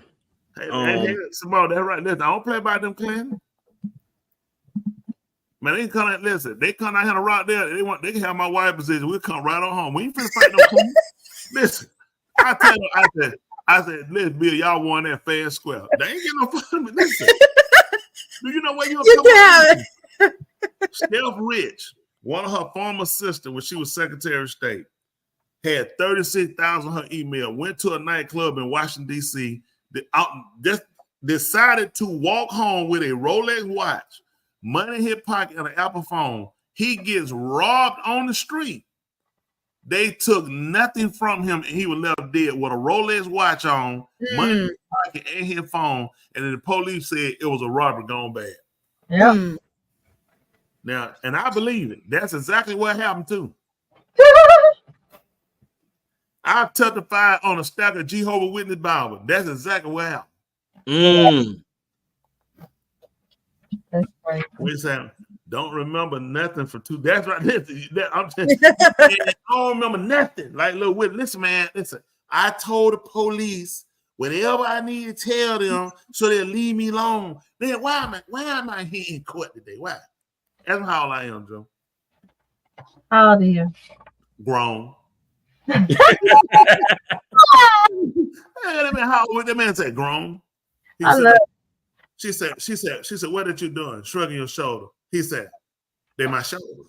Hey, Simone, that's right. Listen, I don't play by them Clintons. Man, they come out, listen, they come out here to rock there. They can have my wife position. We'll come right on home. We ain't finna fight no Clintons. Listen, I tell you, I said, listen, Bill, y'all won that fair and square. They ain't getting no fun. Listen, do you know where you're coming from? Steph Rich, one of her former sisters, when she was Secretary of State, had 36,000 her email, went to a nightclub in Washington, D.C., just decided to walk home with a Rolex watch, money in his pocket, and an Apple phone. He gets robbed on the street. They took nothing from him, and he was left dead with a Rolex watch on, money in his pocket, and his phone. And then the police said it was a robbery gone bad. Yeah. Now, and I believe it. That's exactly what happened too. I testified on a stack of Jehovah's Witness Bible. That's exactly what happened. That's right. We say, don't remember nothing for two. That's right. I'm just, I don't remember nothing. Like, look, listen, man. Listen, I told the police whatever I need to tell them so they'll leave me alone. Then why am I here in court today? Why? That's how old I am, Joe. How old are you? Grown. That man said grown. She said, what are you doing? Shrugging your shoulder. He said, they're my shoulders.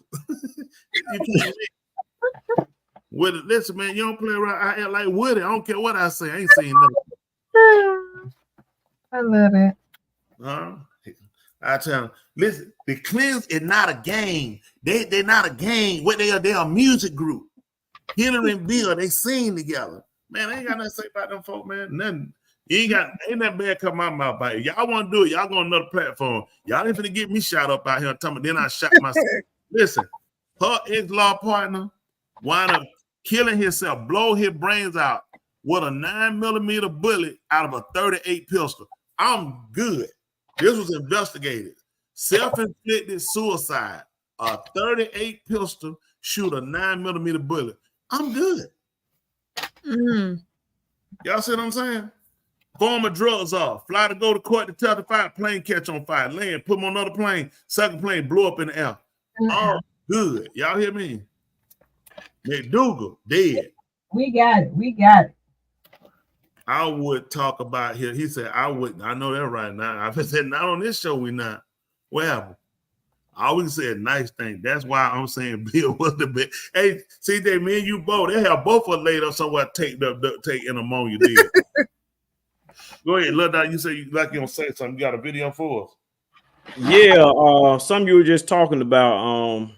Listen, man, you don't play around. I act like Woody. I don't care what I say. I ain't saying nothing. I love it. I tell them, listen, the Clintons is not a gang. They're not a gang. What they are, they're a music group. Hillary and Bill, they sing together. Man, I ain't got nothing to say about them folk, man. Nothing. Ain't that bad come out my body. Y'all want to do it, y'all go on another platform. Y'all ain't finna get me shot up out here and tell me then I shot myself. Listen, her ex-law partner wound up killing himself, blow his brains out with a 9mm bullet out of a 38 pistol. I'm good. This was investigated. Self-inflicted suicide. A 38 pistol, shoot a 9mm bullet. I'm good. Y'all see what I'm saying? Former drugs off. Fly to go to court to testify. Plane catch on fire. Land. Put them on another plane. Second plane blew up in the air. All good. Y'all hear me? McDougal dead. We got it. I would talk about here. He said, I wouldn't. I know that right now. I said, not on this show, we not. Well, I always said nice thing. That's why I'm saying Bill was the best. Hey, CJ, me and you both, they have both of us laid up somewhere take in ammonia deal. Go ahead, Lil Doc, you say you like you don't say something. You got a video for us? Yeah, some you were just talking about.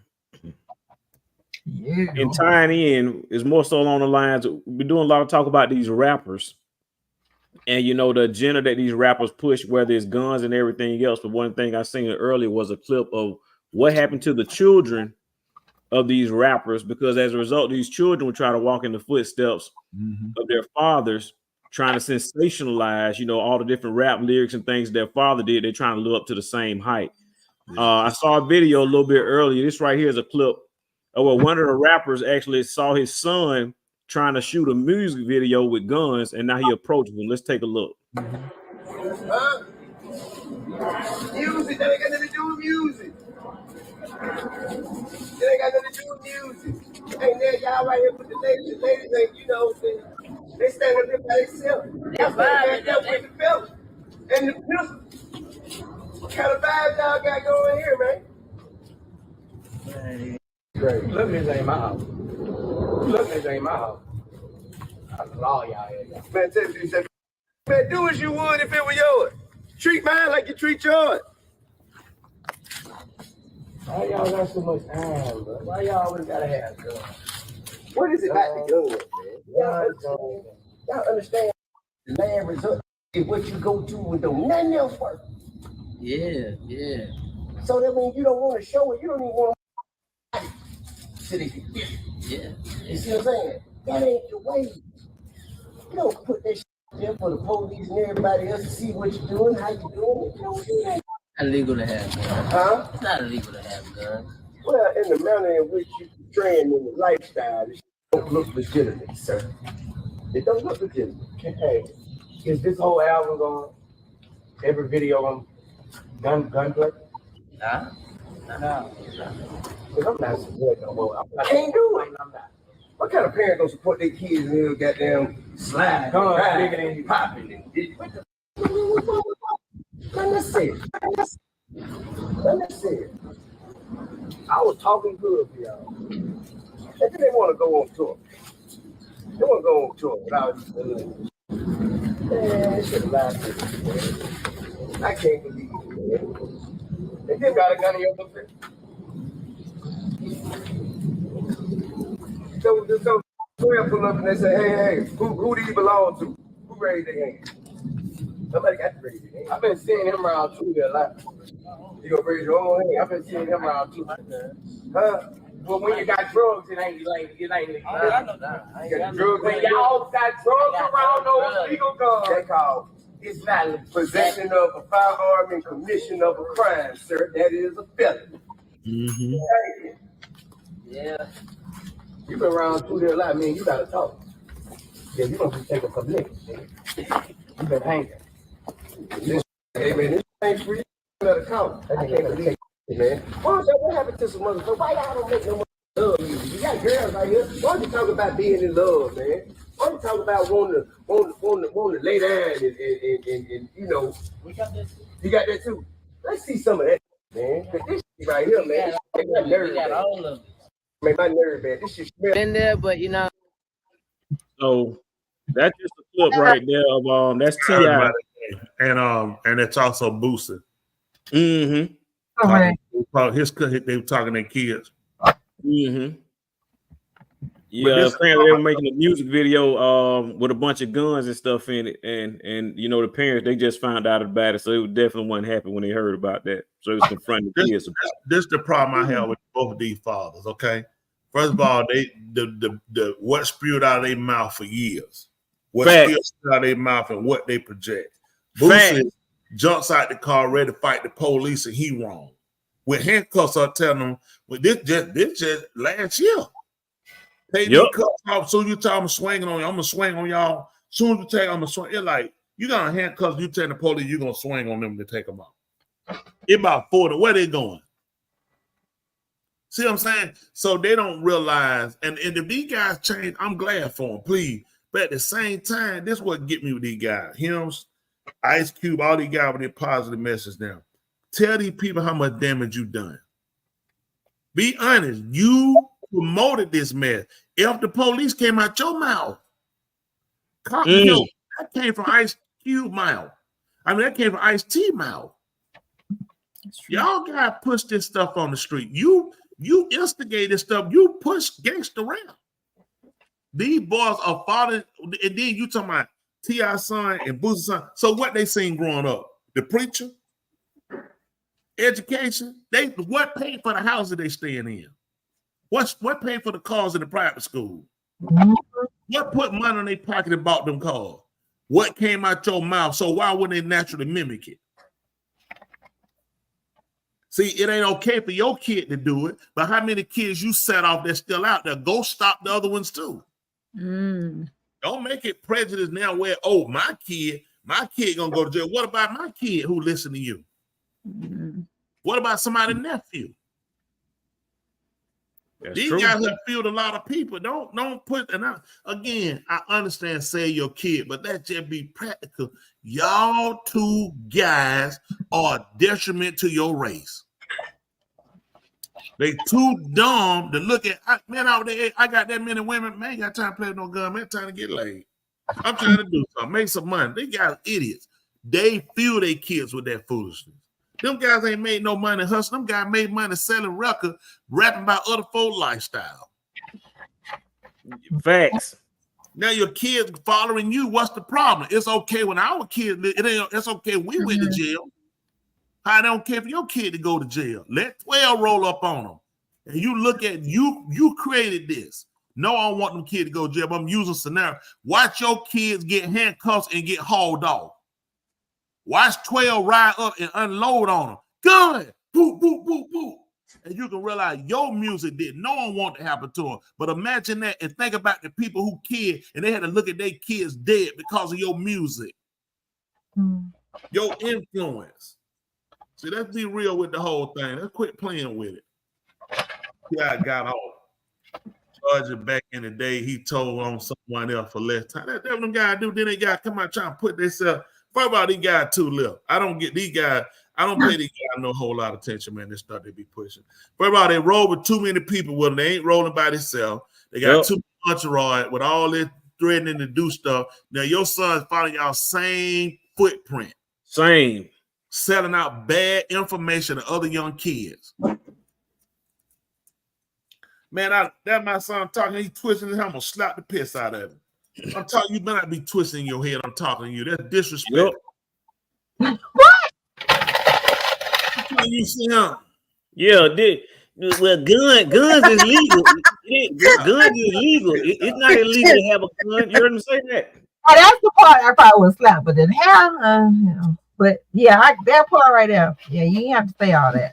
And tying in is more so along the lines. We're doing a lot of talk about these rappers, and you know the agenda that these rappers push, whether it's guns and everything else. But one thing I seen earlier was a clip of what happened to the children of these rappers, because as a result, these children would try to walk in the footsteps of their fathers, trying to sensationalize, you know, all the different rap lyrics and things their father did. They're trying to live up to the same height. I saw a video a little bit earlier. This right here is a clip of where one of the rappers actually saw his son trying to shoot a music video with guns, and now he approached him. Let's take a look. Music, that ain't got nothing to do with music. That ain't got nothing to do with music. Hey, there, y'all right here with the ladies ain't, you know, they stand up there by themselves. Y'all stand back up with the fellas and the pistol. What kind of vibe y'all got going here, man? Great. Look, this ain't my house. Look, this ain't my house. That's all y'all here. Man, tell me, man, do as you would if it were yours. Treat mine like you treat yours. Why y'all got so much time, bro? Why y'all always gotta have guns? What is it about the guns, man? Y'all understand? Land resort is what you go to when don't nothing else work. Yeah, yeah. So that means you don't want to show it. You don't even want to so they can feel it. Yeah. You see what I'm saying? That ain't the way. You don't put that shit there for the police and everybody else to see what you're doing, how you're doing it. You don't do that. Illegal to have guns. Huh? It's not illegal to have guns. Well, in the manner in which you portray in the lifestyle, it don't look legitimate, sir. It don't look legitimate. Hey, is this whole album on? Every video on gunplay? Nah. No. Because I'm not supporting no more. I can't do it. What kind of parent gonna support their kids and they'll goddamn slide guns bigger than you popping? What the? Unnecessary. Unnecessary. I was talking good for y'all. And then they want to go on tour. They want to go on tour without man, shit alive. I can't believe it, man. And then got a gun in your book. So pull up and they say, hey, who do you belong to? Who raised their hand? Somebody got to raise their hand. I've been seeing him around too there a lot. You gonna raise your own hand? I've been seeing him around too. Huh? Well, when you got drugs, it ain't. I know that. Drugs. When y'all got drugs around those legal guns, they called. It's not possession of a firearm and commission of a crime, sir. That is a felony. Mm-hmm. Yeah. You been around through there a lot, man. You gotta talk. Yeah, you gonna be taking some niggas, man. You been hanging. Hey, man, this ain't free. You better come. I can't believe it, man. What happened to some motherfuckers? Why y'all don't make no more love music? You got girls right here. Why don't you talk about being in love, man? Why don't you talk about wanting to lay down and you know? We got that too. You got that too? Let's see some of that, man. Cause this shit right here, man. Make my nerve bad. All of it. Make my nerve bad. This shit smell. Been there, but you know. So that's just a clip right there of that's T.I. And it's also Boosie. Mm-hmm. They were talking to kids. Mm-hmm. Yeah, apparently they were making a music video with a bunch of guns and stuff in it, and you know the parents they just found out about it, so it definitely wasn't happy when they heard about that. So it was confronting the kids. This the problem I have with both of these fathers. Okay, first of all, the what spewed out of their mouth for years, what spewed out of their mouth and what they project. Boosie jumps out the car ready to fight the police, and he wrong. With handcuffs, I tell them, well, this just last year. Take the cuffs off. Soon you tell I'm swinging on you, I'm gonna swing on y'all. Soon as you take, I'm gonna swing. It's like you got a handcuffs. You tell the police you're gonna swing on them to take them out. It about 40. Where they going? See what I'm saying? So they don't realize. And if these guys change, I'm glad for them. Please, but at the same time, this is what get me with these guys. Hymns, Ice Cube, all these guys with their positive message now. Tell these people how much damage you done. Be honest. You promoted this mess. If the police came out your mouth, that came from Ice Cube mouth. I mean, that came from Ice T mouth. Y'all gotta push this stuff on the street. You instigate this stuff. You push gangster around. These boys are falling, and then you talking about T.I. son and Boosie's son. So what they seen growing up? The preacher, education. What paid for the houses they staying in? What paid for the cars in the private school? What put money in their pocket and bought them cars? What came out your mouth? So why wouldn't they naturally mimic it? See, it ain't okay for your kid to do it, but how many kids you set off that's still out there? Go stop the other ones too. Don't make it prejudice now where, my kid gonna go to jail. What about my kid who listen to you? What about somebody's nephew? These guys have filled a lot of people. Don't put, and again, I understand say your kid, but that just be practical. Y'all two guys are a detriment to your race. They too dumb to look at. I got that many women. Man, ain't got time to play with no gun. Man, time to get laid. I'm trying to do something, make some money. They got idiots. They fuel their kids with that foolishness. Them guys ain't made no money hustling. Them guys made money selling records, rapping about other folk lifestyle. Facts. Now your kids following you. What's the problem? It's okay when our kids. It's okay when we went to jail. I don't care if your kid to go to jail. Let 12 roll up on them. And you look at you created this. No, I don't want them kids to go to jail, but I'm using scenario. Watch your kids get handcuffs and get hauled off. Watch 12 ride up and unload on them. Gun, boop, boop, boop, boop. And you can realize your music did. No one want to happen to them. But imagine that and think about the people who kid and they had to look at their kids dead because of your music. Your influence. See, let's be real with the whole thing. Let's quit playing with it. Yeah, I got off. Georgia back in the day, he told on someone else for less time. That's what them guys do. Then they got come out trying to put themselves. First of all, these guys too little. I don't get these guys. I don't pay these guys no whole lot of attention, man. This stuff they be pushing. First of all, they roll with too many people with them. They ain't rolling by themselves. They got too much entourage with all this threatening to do stuff. Now your son's following y'all same footprint. Same. Selling out bad information to other young kids. Man, that my son talking, he twisting his head, I'm gonna slap the piss out of him. I'm talking, you better not be twisting your head. I'm talking to you. That's disrespect. What? You see him? Yeah, well, guns is legal. Guns is legal. It's not illegal to have a gun. You heard me say that? Oh, that's the part I probably would slap, but then hell, but yeah, that part right there. Yeah, you ain't have to say all that.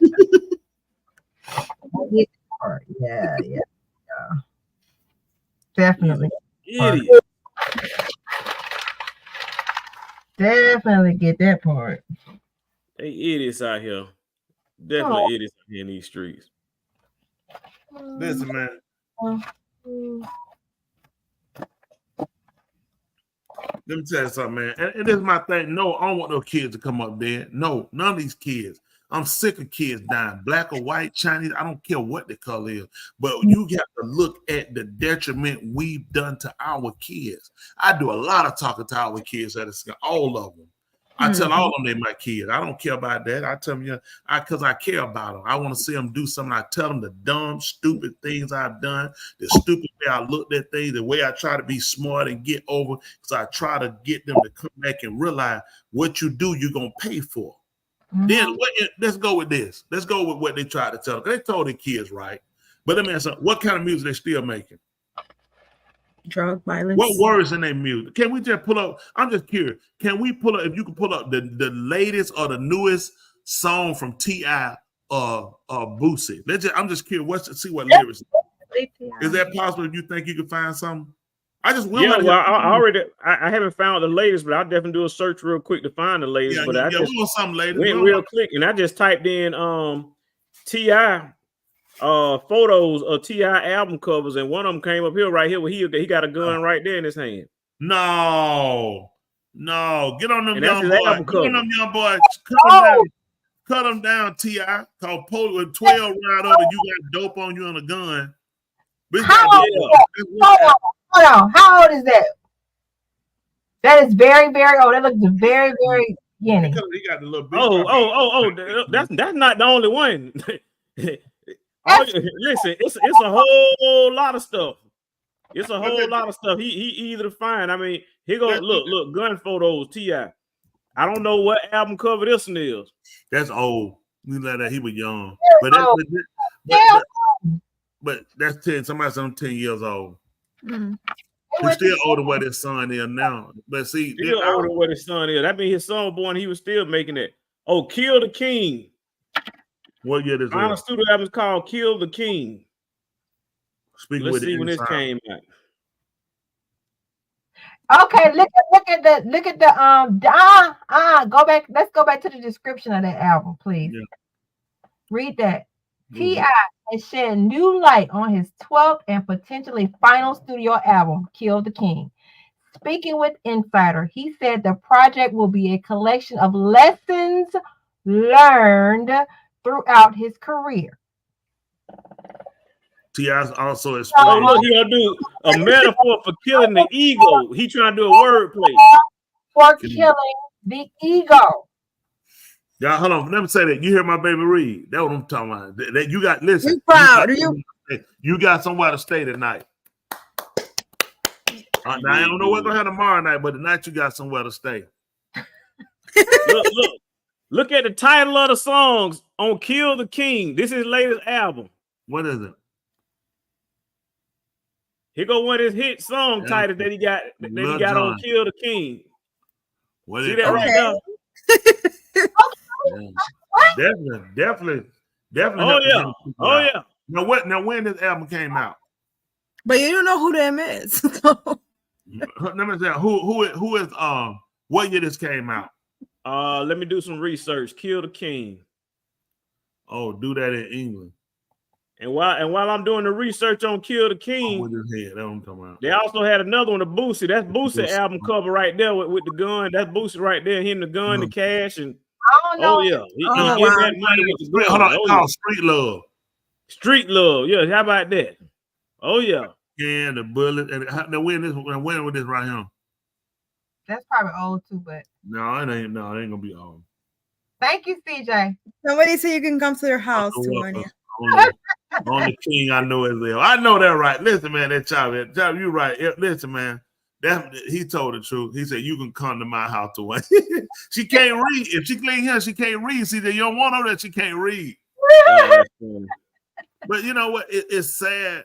Yeah. Definitely. Idiot. Definitely get that part. They idiots out here. Definitely idiots out here in these streets. Listen, man. Let me tell you something, man. And this is my thing. No, I don't want no kids to come up there. No, none of these kids. I'm sick of kids dying, black or white, Chinese. I don't care what the color is, but you have to look at the detriment we've done to our kids. I do a lot of talking to our kids at school, all of them. I tell all of them they're my kids. I don't care about that. I tell them, because I care about them. I want to see them do something. I tell them the dumb, stupid things I've done, the stupid way I looked at things, the way I try to be smart and get over, because I try to get them to come back and realize what you do, you're going to pay for. Then let's go with this. Let's go with what they tried to tell them. They told their kids right. But let me ask you, what kind of music they still making? Drug violence. What words in their music? Can we just pull up? I'm just curious. Can we pull up, if you can pull up the latest or the newest song from T.I. or Boosie? I'm just curious. See what lyrics. Is that possible? If you think you can find something? I haven't found the latest, but I'll definitely do a search real quick to find the latest. But I just went real quick and I just typed in T.I. Photos of T.I. album covers, and one of them came up here right here where he got a gun right there in his hand. No, get on them and young boys. Get on them young boys. Cut them down, T.I. Called Polo with 12 ride over. You got dope on you and a gun. Hold on. How old is that? That is very, very old. That looks very, very beginning. He got the little That's not the only one. Listen, it's a whole lot of stuff. It's a whole lot of stuff. He easy to find. I mean, here goes look, gun photos, T.I. I don't know what album cover this one is. That's old. We let that he was young. But that's 10. Somebody said I'm 10 years old. He's still older what his son is now. But see, still older what his son is. That means his son born, he was still making it. Oh, Kill the King. What year is it? Our studio album is called Kill the King. Let's see when this came out. Okay, look at the go back. Let's go back to the description of that album, please. Yeah. Read that. T.I. is shedding new light on his 12th and potentially final studio album, Kill the King. Speaking with Insider, he said the project will be a collection of lessons learned throughout his career. T.I.'s also explained. Look, he gonna do a metaphor for killing the ego. He trying to do a wordplay. For killing the ego. Y'all, hold on. Let me say that. You hear my baby read. That's what I'm talking about. That you got, listen. You proud of you? You got somewhere to stay tonight. Now, I don't know what's gonna happen tomorrow night, but tonight you got somewhere to stay. Look at the title of the songs on Kill the King. This is his latest album. What is it? Here go one of his hit song titles that he got on Kill the King. See that right now? Definitely. Oh yeah. Now when this album came out? But you don't know who them is. Let me say who is what year this came out? Let me do some research. Kill the King. Oh, do that in England. And while I'm doing the research on Kill the King, that's what I'm talking about. They also had another one, the Boosie. That's Boosie album cover right there with the gun. That's Boosie right there, him the gun, the cash, and I don't know. he get that money with the gun. Hold on, called Street Love. Street Love, yeah. How about that? Oh yeah. Yeah, the bullet. And when with this right here? That's probably old too, but No, it ain't gonna be old. thank you, CJ. Somebody say you can come to their house to warn you. Only King I know is there. I know that right. Listen, man, that Chop, you right. Listen, man. He told the truth. He said, you can come to my house to win. She can't read. If she clean here, she can't read. See, you don't want her that she can't read. But you know what? It's sad.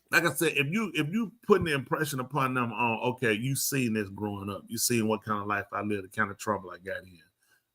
Like I said, if you putting the impression upon them on, okay, you seen this growing up. You seen what kind of life I lived, the kind of trouble I got in.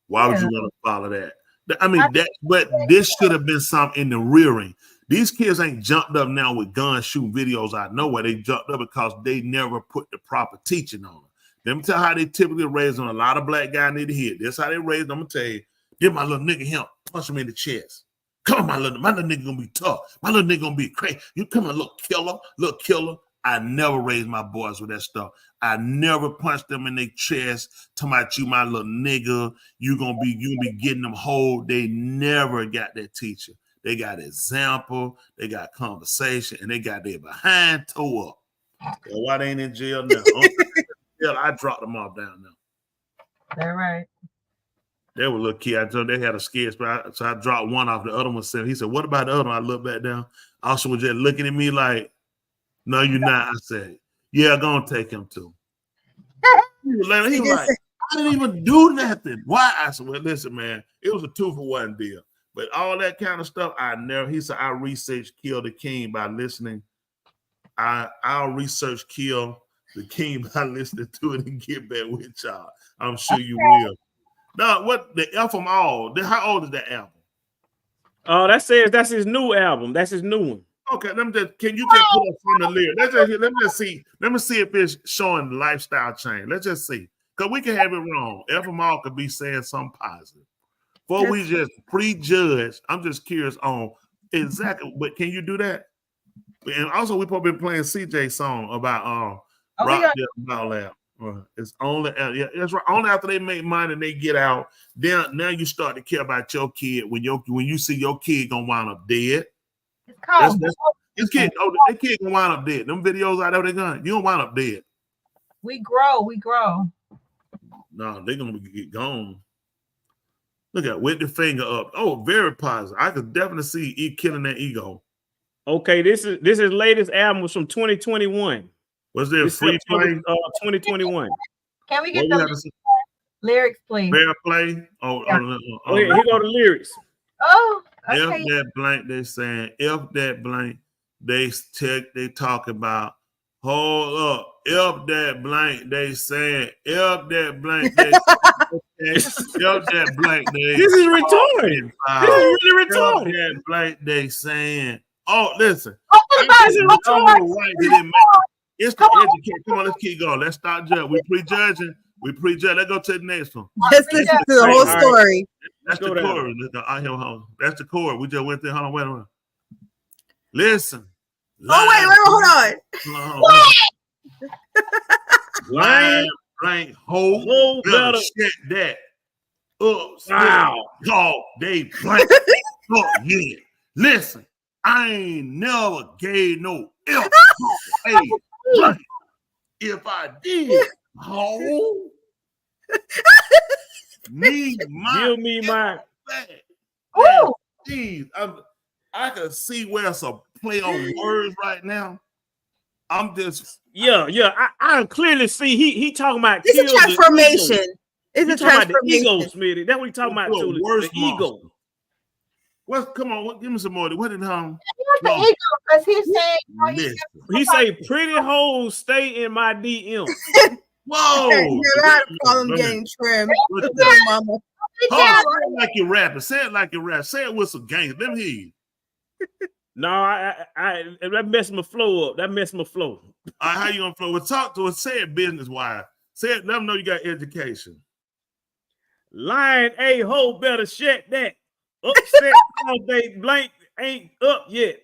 Why would you want to follow that? I mean, but this should have been something in the rearing. These kids ain't jumped up now with gun shooting videos out of nowhere. They jumped up because they never put the proper teaching on them. Let me tell you how they typically raise on. A lot of black guys need to hear. This how they raised. I'm gonna tell you, give my little nigga him, punch him in the chest. Come on, my little nigga gonna be tough. My little nigga gonna be crazy. You come on, little killer. I never raised my boys with that stuff. I never punched them in their chest. Talking about you, my little nigga. You gonna be getting them hold. They never got that teacher. They got example. They got conversation, and they got their behind toe up. So why they ain't in jail now? I dropped them off down now. They're right. They were a little kid. I told them they had a scared spot, so I dropped one off. The other one said, he said, "What about the other one?" I looked back down. Also was just looking at me like, "No, you're not." I said, "Yeah, gonna take him too." He was like, "I didn't even do nothing." Why? I said, "Well, listen, man, it was a 2-for-1 deal." But all that kind of stuff, he said, I researched Kill the King by listening. I'll research Kill the King by listening to it and get back with y'all. I'm sure you will. Now, what the F them all? How old is that album? That says that's his new album. That's his new one. Okay, can you just put up from the lyrics? Let me see if it's showing the lifestyle change. Let's just see. Because we can have it wrong. F them all could be saying something positive. Before we just prejudge, I'm just curious on exactly. But can you do that? And also, we probably been playing CJ's song about Rock Lab. It's only that's right. Only after they make money and they get out, then now you start to care about your kid when you see your kid gonna wind up dead. It's called this kid. That kid gonna wind up dead. Them videos out there, they gonna you gonna wind up dead. We grow. No, they're gonna get gone. Look at with the finger up. Oh, very positive. I could definitely see killing that ego. Okay, this is latest album was from 2021. Was there free play? 2021. Can we get the lyrics, please? Fair play. Here go the lyrics. Oh, okay. If that blank, they saying. If that blank, they talk about. Hold up. If that blank, they saying. If that blank, they if that blank, they. This is retarded. This is really retarded. If that blank, they saying. Oh, listen. It's the education. Come on, let's keep going. Let's start judging. We prejudging. Let's go to the next one. Let's listen to the whole story. That's the chorus. That's the chorus. We just went there. Hold on, wait a minute. Listen. Hold on. Blank hole. Better check that. Wow. Dog, they blank. Yeah. Listen, I ain't never gave no F. Hey, blank. If I did, give me my. Oh, geez, I can see where it's a play on words right now. I'm just Yeah. I clearly see he talking about It's a transformation. It's a transformation. The ego, Smitty. That's what he talking about too. Worst The ego. Come on, give me some more. What did the ego, because he's saying he say pretty hoes stay in my DM. Whoa! You're not call him getting trimmed. Mama. Say it like you're rapping. Say it like you're rapping. Say it with some gangs. Let me hear you. No, that messed my flow up. That messed my flow. All right, how you gonna flow? Well, talk to us. Say it business wise. Say it. Let them know you got education. Lying a hoe better shut that. Upset all day blank ain't up yet.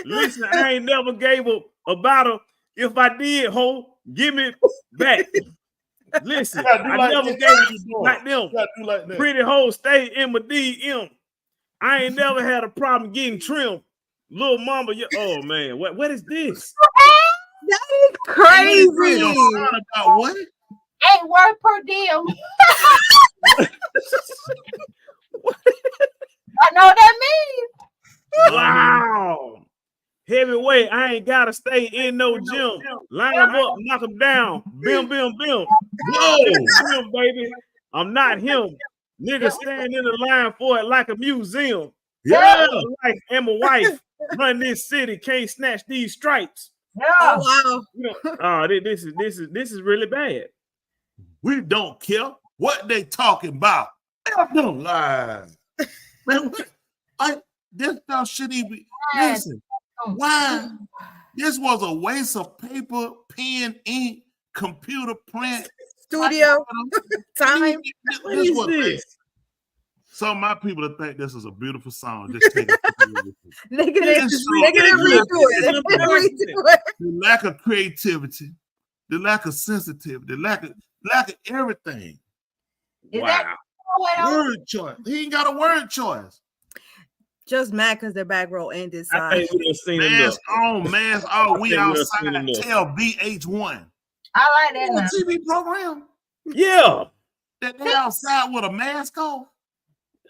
Listen, I ain't never gave a bottle. If I did, hoe, give me back. Listen, I never gave it like them. Pretty hoes stay in my DM. I ain't never had a problem getting trimmed. Little mama, oh man, what is this? That is crazy. About what? Ain't word per diem. I know what that means. Wow. Heavyweight, I ain't gotta stay in no gym. Line them up, knock them down. Bim, bim, bim. Whoa, him, baby. I'm not him. Nigga stand in the line for it like a museum. Yeah. Like and my wife run this city, can't snatch these stripes. Yeah. Oh wow. This is really bad. We don't care what they talking about. Don't lie. Man, this stuff shouldn't even be. Listen, why? This was a waste of paper, pen, ink, computer print, studio time. What is this? So my people that think this is a beautiful song, just take it. The lack of creativity, the lack of sensitivity, the lack of everything. Wow. Word choice. He ain't got a word choice. Just mad because their back row ended. I think we done seen mask on, mask off. We outside. Tell BH1. I like that. TV program. Yeah. That they outside with a mask on.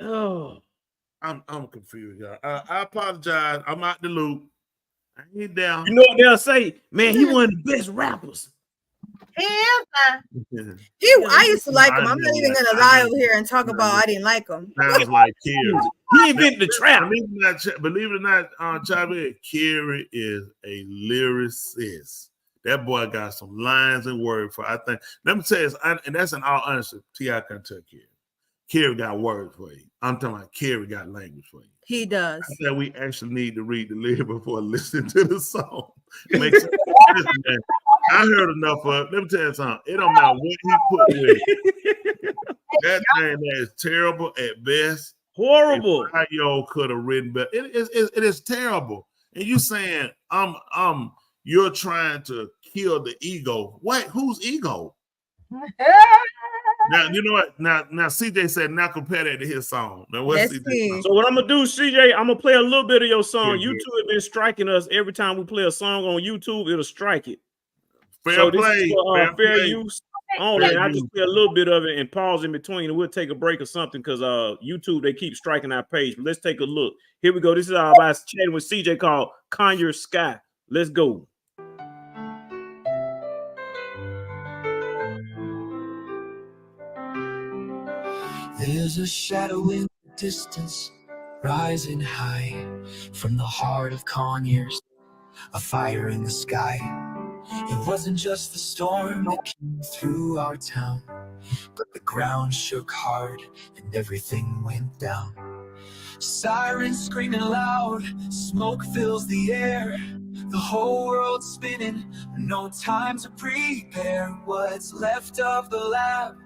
Oh, I'm confused, y'all. I apologize. I'm out the loop. I ain't down. You know what they'll say? Man, he one of the best rappers. He is now. I used to like him. I'm not even gonna lie over here and talk about I didn't like him. Sounds like Kerry. He invented the trap. Believe it or not, Chavi, Kerry is a lyricist. That boy got some lines and words for. I think. Let me tell you, and that's in all honesty. T.I. can tell Kerry. Kerry got words for you. I'm talking about Kerry got language for you. He does. I said we actually need to read the lyrics before listening to the song. Make sense. Listen, I heard enough of it. Let me tell you something. It don't matter what he put with it. That thing that is terrible at best. Horrible. How y'all could have written better. It is terrible. And you saying you're trying to kill the ego. What? Whose ego? Now you know what? Now CJ said now compare that to his song. Now what's CJ? So what I'm gonna do, CJ, I'm gonna play a little bit of your song. YouTube have been striking us every time we play a song on YouTube. It'll strike it. Fair play. This is for, fair use only. I just play a little bit of it and pause in between, and we'll take a break or something because YouTube they keep striking our page. But let's take a look. Here we go. This is our about chatting with CJ called Conjure Sky. Let's go. There's a shadow in the distance, rising high from the heart of Conyers, a fire in the sky. It wasn't just the storm that came through our town, but the ground shook hard and everything went down. Sirens screaming loud, smoke fills the air, the whole world spinning, no time to prepare. What's left of the lab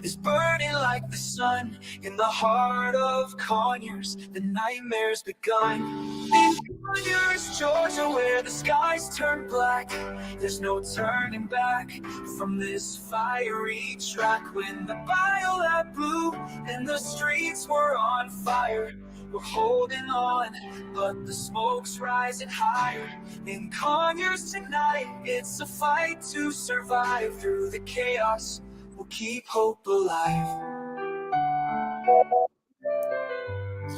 is burning like the sun in the heart of Conyers. The nightmare's begun. In Conyers, Georgia, where the skies turn black, there's no turning back from this fiery track. When the biolab blew and the streets were on fire, we're holding on, but the smoke's rising higher. In Conyers tonight, it's a fight to survive through the chaos. We'll keep hope alive.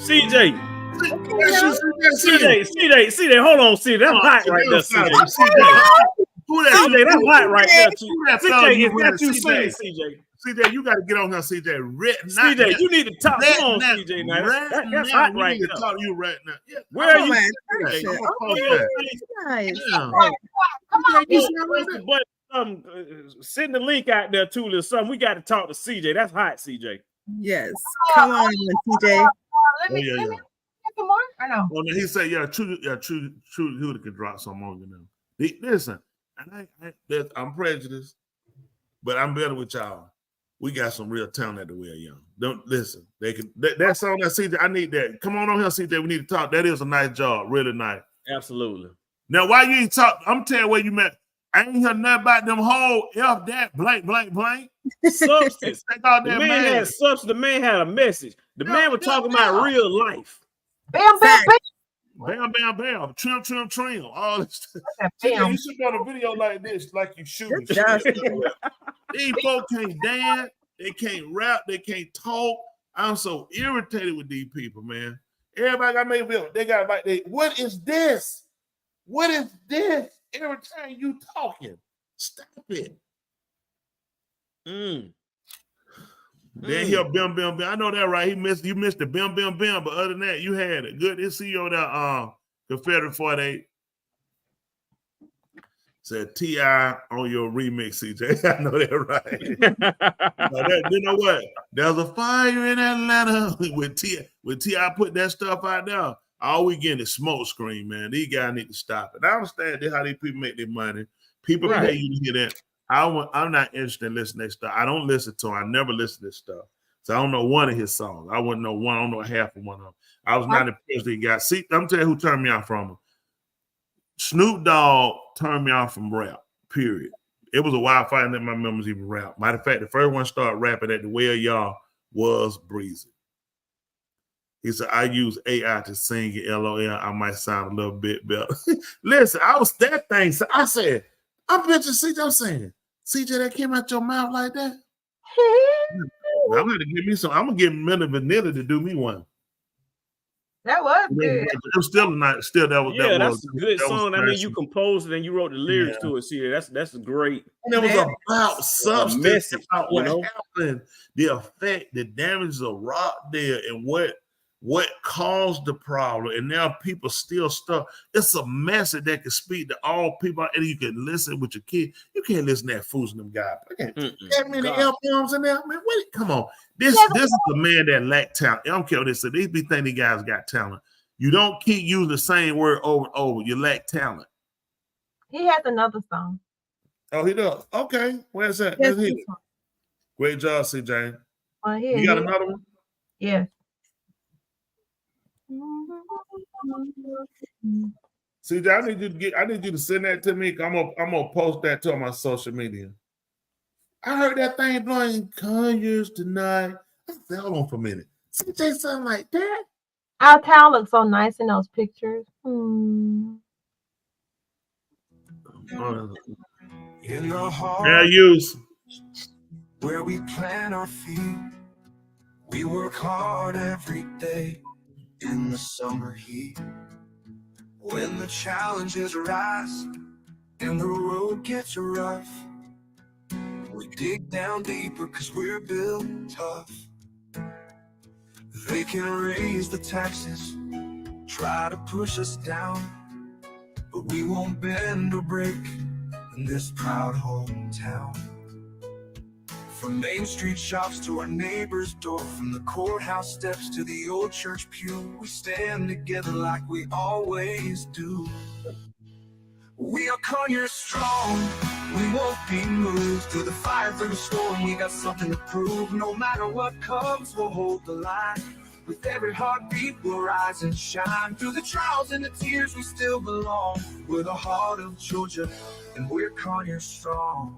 CJ, hold on, CJ. That's hot right there, CJ. Who that? CJ, that's hot right there. Too. Who that fella CJ, you is with, that you CJ? singing, CJ? CJ, you got to get on here, CJ. CJ, you need to talk. Come on, CJ. Now that's hot right now. now. Talk to you right now. Yeah. Where are you? Nice. Come on, but send the link out there too. Or something. We got to talk to CJ. That's hot, CJ. Yes. Come on, TJ. Let me get some more. I know. Well, he said, true, who can drop some on you now. Listen, I'm prejudiced, but I'm better with y'all. We got some real talent at the Will Young. Don't listen. They can. That song that CJ. I need that. Come on here, CJ. We need to talk. That is a nice job. Really nice. Absolutely. Now, why you ain't talk? I'm telling you where you met. I ain't heard nothing about them whole F that blank. Substance. Take all The that man had substance. The man had a message. The man was talking about real life. Bam, bam, bam, bam, bam, trim, all this stuff. You should be on a video like this, like you shooting. These folks can't dance, they can't rap, they can't talk. I'm so irritated with these people, man. Everybody got to make a video. They got like, what is this? What is this? Every time you talking, stop it. Then he'll bim. I know that, right? You missed the bim, but other than that, you had it. Good to see you on that Confederate 48. Said T.I. on your remix, CJ. I know that, right? You know what? There's a fire in Atlanta with T.I. put that stuff out there. All we getting is smoke screen, man. These guys need to stop it. I understand how these people make their money. People pay you to hear that. I'm not interested in listening to that stuff. I don't listen to him. I never listen to this stuff. So I don't know one of his songs. I wouldn't know one. I don't know half of one of them. I was not impressed that he got. See, I'm telling you who turned me off from him. Snoop Dogg turned me off from rap, period. It was a while fight that my members even rap. Matter of fact, the first one started rapping at the Well Y'all was Breezy. He said, I use AI to sing it, LOL. I might sound a little bit better. Listen, I was that thing. So I said, I'm picturing CJ. I'm saying, CJ, that came out your mouth like that? I'm going to give me some. I'm going to give Minna Vanilla to do me one. That was good. It was still not. Still, that was. Yeah, that that's was, a good that song. was I mean, you composed it and you wrote the lyrics to it. See, that's great. And it was about substance, message, about what happened, the effect, the damage of Rockdale, and what caused the problem. And now people still stuck. It's a message that can speak to all people, and you can listen with your kid. You can't listen to that fools them guys. That many F-bombs in there, man. Wait, come on. This is a man that lack talent. I don't care what they say. These be thinking these guys got talent. You don't keep using the same word over and over. You lack talent. He has another song. Oh, he does. Okay, where's that? Yes, Great job, CJ. Here, you got another one? Yes. CJ, I need you to send that to me. I'm gonna post that to my social media. I heard that thing blowing Conyers tonight. I said, hold on for a minute. CJ sound like that. Our town looks so nice in those pictures. In the heart, yeah, use where we plant our feet, we work hard every day in the summer heat. When the challenges rise and the road gets rough, we dig down deeper because we're built tough. They can raise the taxes, try to push us down, but we won't bend or break in this proud hometown. From Main Street shops to our neighbor's door, from the courthouse steps to the old church pew, we stand together like we always do. We are Conyers strong, we won't be moved. Through the fire, through the storm, we got something to prove. No matter what comes, we'll hold the line. With every heartbeat, we'll rise and shine. Through the trials and the tears, we still belong. We're the heart of Georgia, and we're Conyers strong.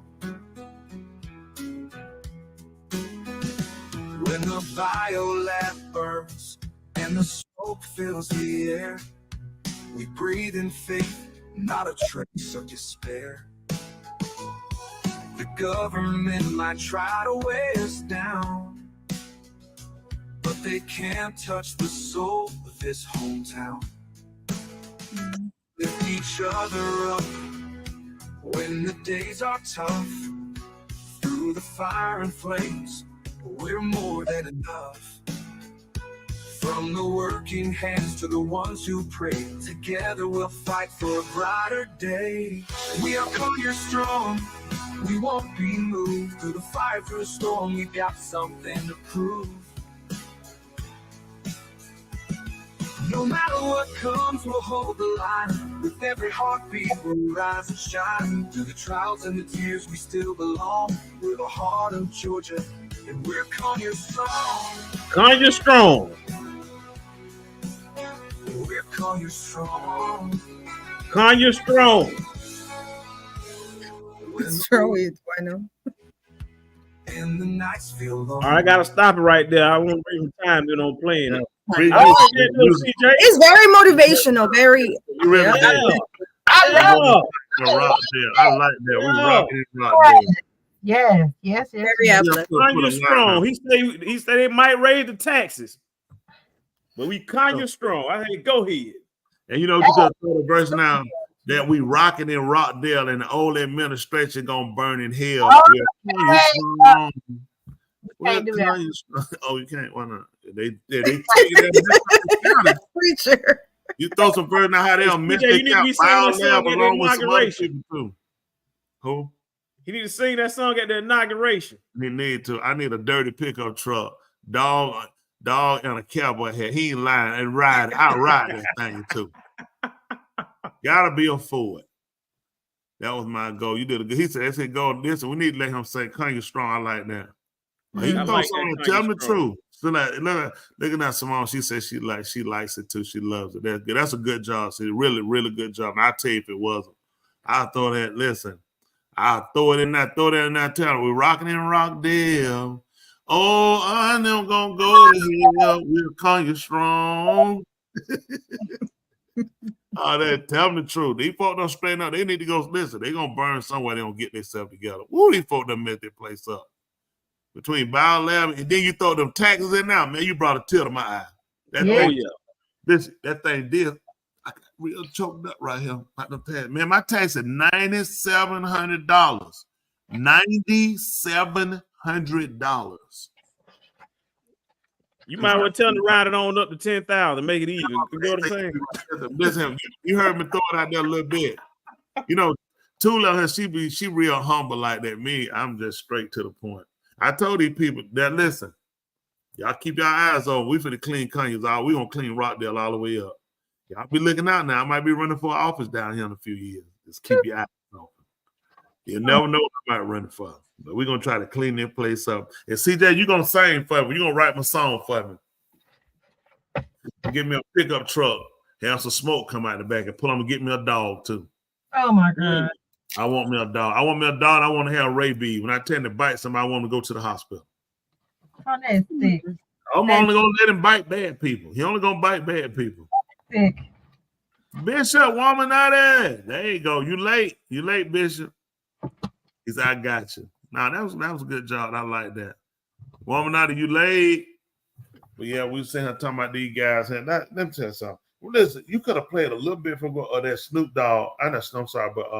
When the biolab burns and the smoke fills the air, we breathe in faith, not a trace of despair. The government might try to weigh us down, but they can't touch the soul of this hometown. Lift each other up When the days are tough, through the fire and flames, we're more than enough. From the working hands to the ones who pray, together we'll fight for a brighter day. We are Conyers strong, we won't be moved. Through the fire, through the storm, we've got something to prove. No matter what comes, we'll hold the line. With every heartbeat, we'll rise and shine. Through the trials and the tears, we still belong. We're the heart of Georgia, and we're Conyers strong. Conyers strong. We're Conyers strong. Conyers strong. Strong is I know. And the nights feel long. All right, I gotta stop it right there. I won't bring time, playing it. It's very motivational. Very. I love. I like that. We rocking it. Yes. Very athletic. Conyers strong. He said it might raise the taxes, but we Conyers strong. I think go ahead. And you could throw the verse now that we rocking in Rockdale and the old administration gonna burn in hell. Can't do that. Oh, you can't. Why not? They take that. Preacher. You throw some verse now how they'll miss you need to be singing that song at the inauguration. Who? He need to sing that song at the inauguration. He need to. I need a dirty pickup truck, dog, and a cowboy hat. He ain't lying and ride. I ride that thing too. Gotta be a Ford. That was my goal. You did a good. He said, go this, and we need to let him say, Conyers strong. I like that. He can throw something. Tell him the truth. So look at that Simone. She said she likes it too. She loves it. That's good. That's a good job. See, really, really good job. And I'll tell you if it wasn't. I'll throw that. Listen, I'll throw it in that town. We're rocking in Rockdale. Oh, I know gonna go to hell. We'll Conyers strong. Oh, tell them the truth. These folk don't straighten up. They need to go listen. They're gonna burn somewhere. They don't get themselves together. Woo, these folk done messed their place up. Between BioLab and then you throw them taxes in now, man, you brought a tear to my eye. That thing did. I got real choked up right here. Man, my tax is $9,700. $9,700. You might well tell them to ride it on up to 10,000, make it even. You know what I'm saying? Listen, you heard me throw it out there a little bit. Tula, she real humble like that. Me, I'm just straight to the point. I told these people that listen, y'all keep your eyes on. We finna clean Conyers out. We gonna clean Rockdale all the way up. Y'all be looking out now. I might be running for office down here in a few years. Just keep your eyes open. You never know what I might run for. But we're gonna try to clean this place up. And CJ, you're gonna sing for me. You're gonna write my song for me. Give me a pickup truck, have some smoke come out the back and pull on and get me a dog too. Oh my God. I want me a dog. I want me a dog. And I want to have rabies. When I tend to bite somebody, I want to go to the hospital. Oh, that's sick. I'm only gonna let him bite bad people. He only gonna bite bad people. Sick. Bishop, woman out there. There you go. You late, Bishop. He said, I got you. Nah, that was a good job. I like that. Woman out of you late. But yeah, we were sitting here talking about these guys. And let me tell you something. Listen, you could have played a little bit from that Snoop Dogg. I'm sorry, but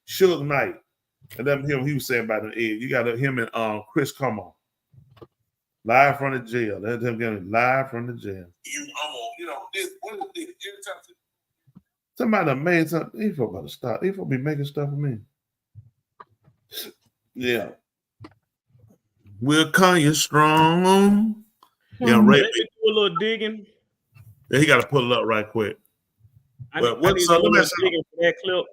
Suge Knight. And then him, he was saying about the egg. You got him and Chris Como. Live from the jail. Let him get it live from the jail. Somebody made something. He about to stop. He be making stuff for me. Yeah. We'll Conyers strong. Yeah, Ray. Do a little digging. Yeah, he got to pull it up right quick. Let me digging for that clip.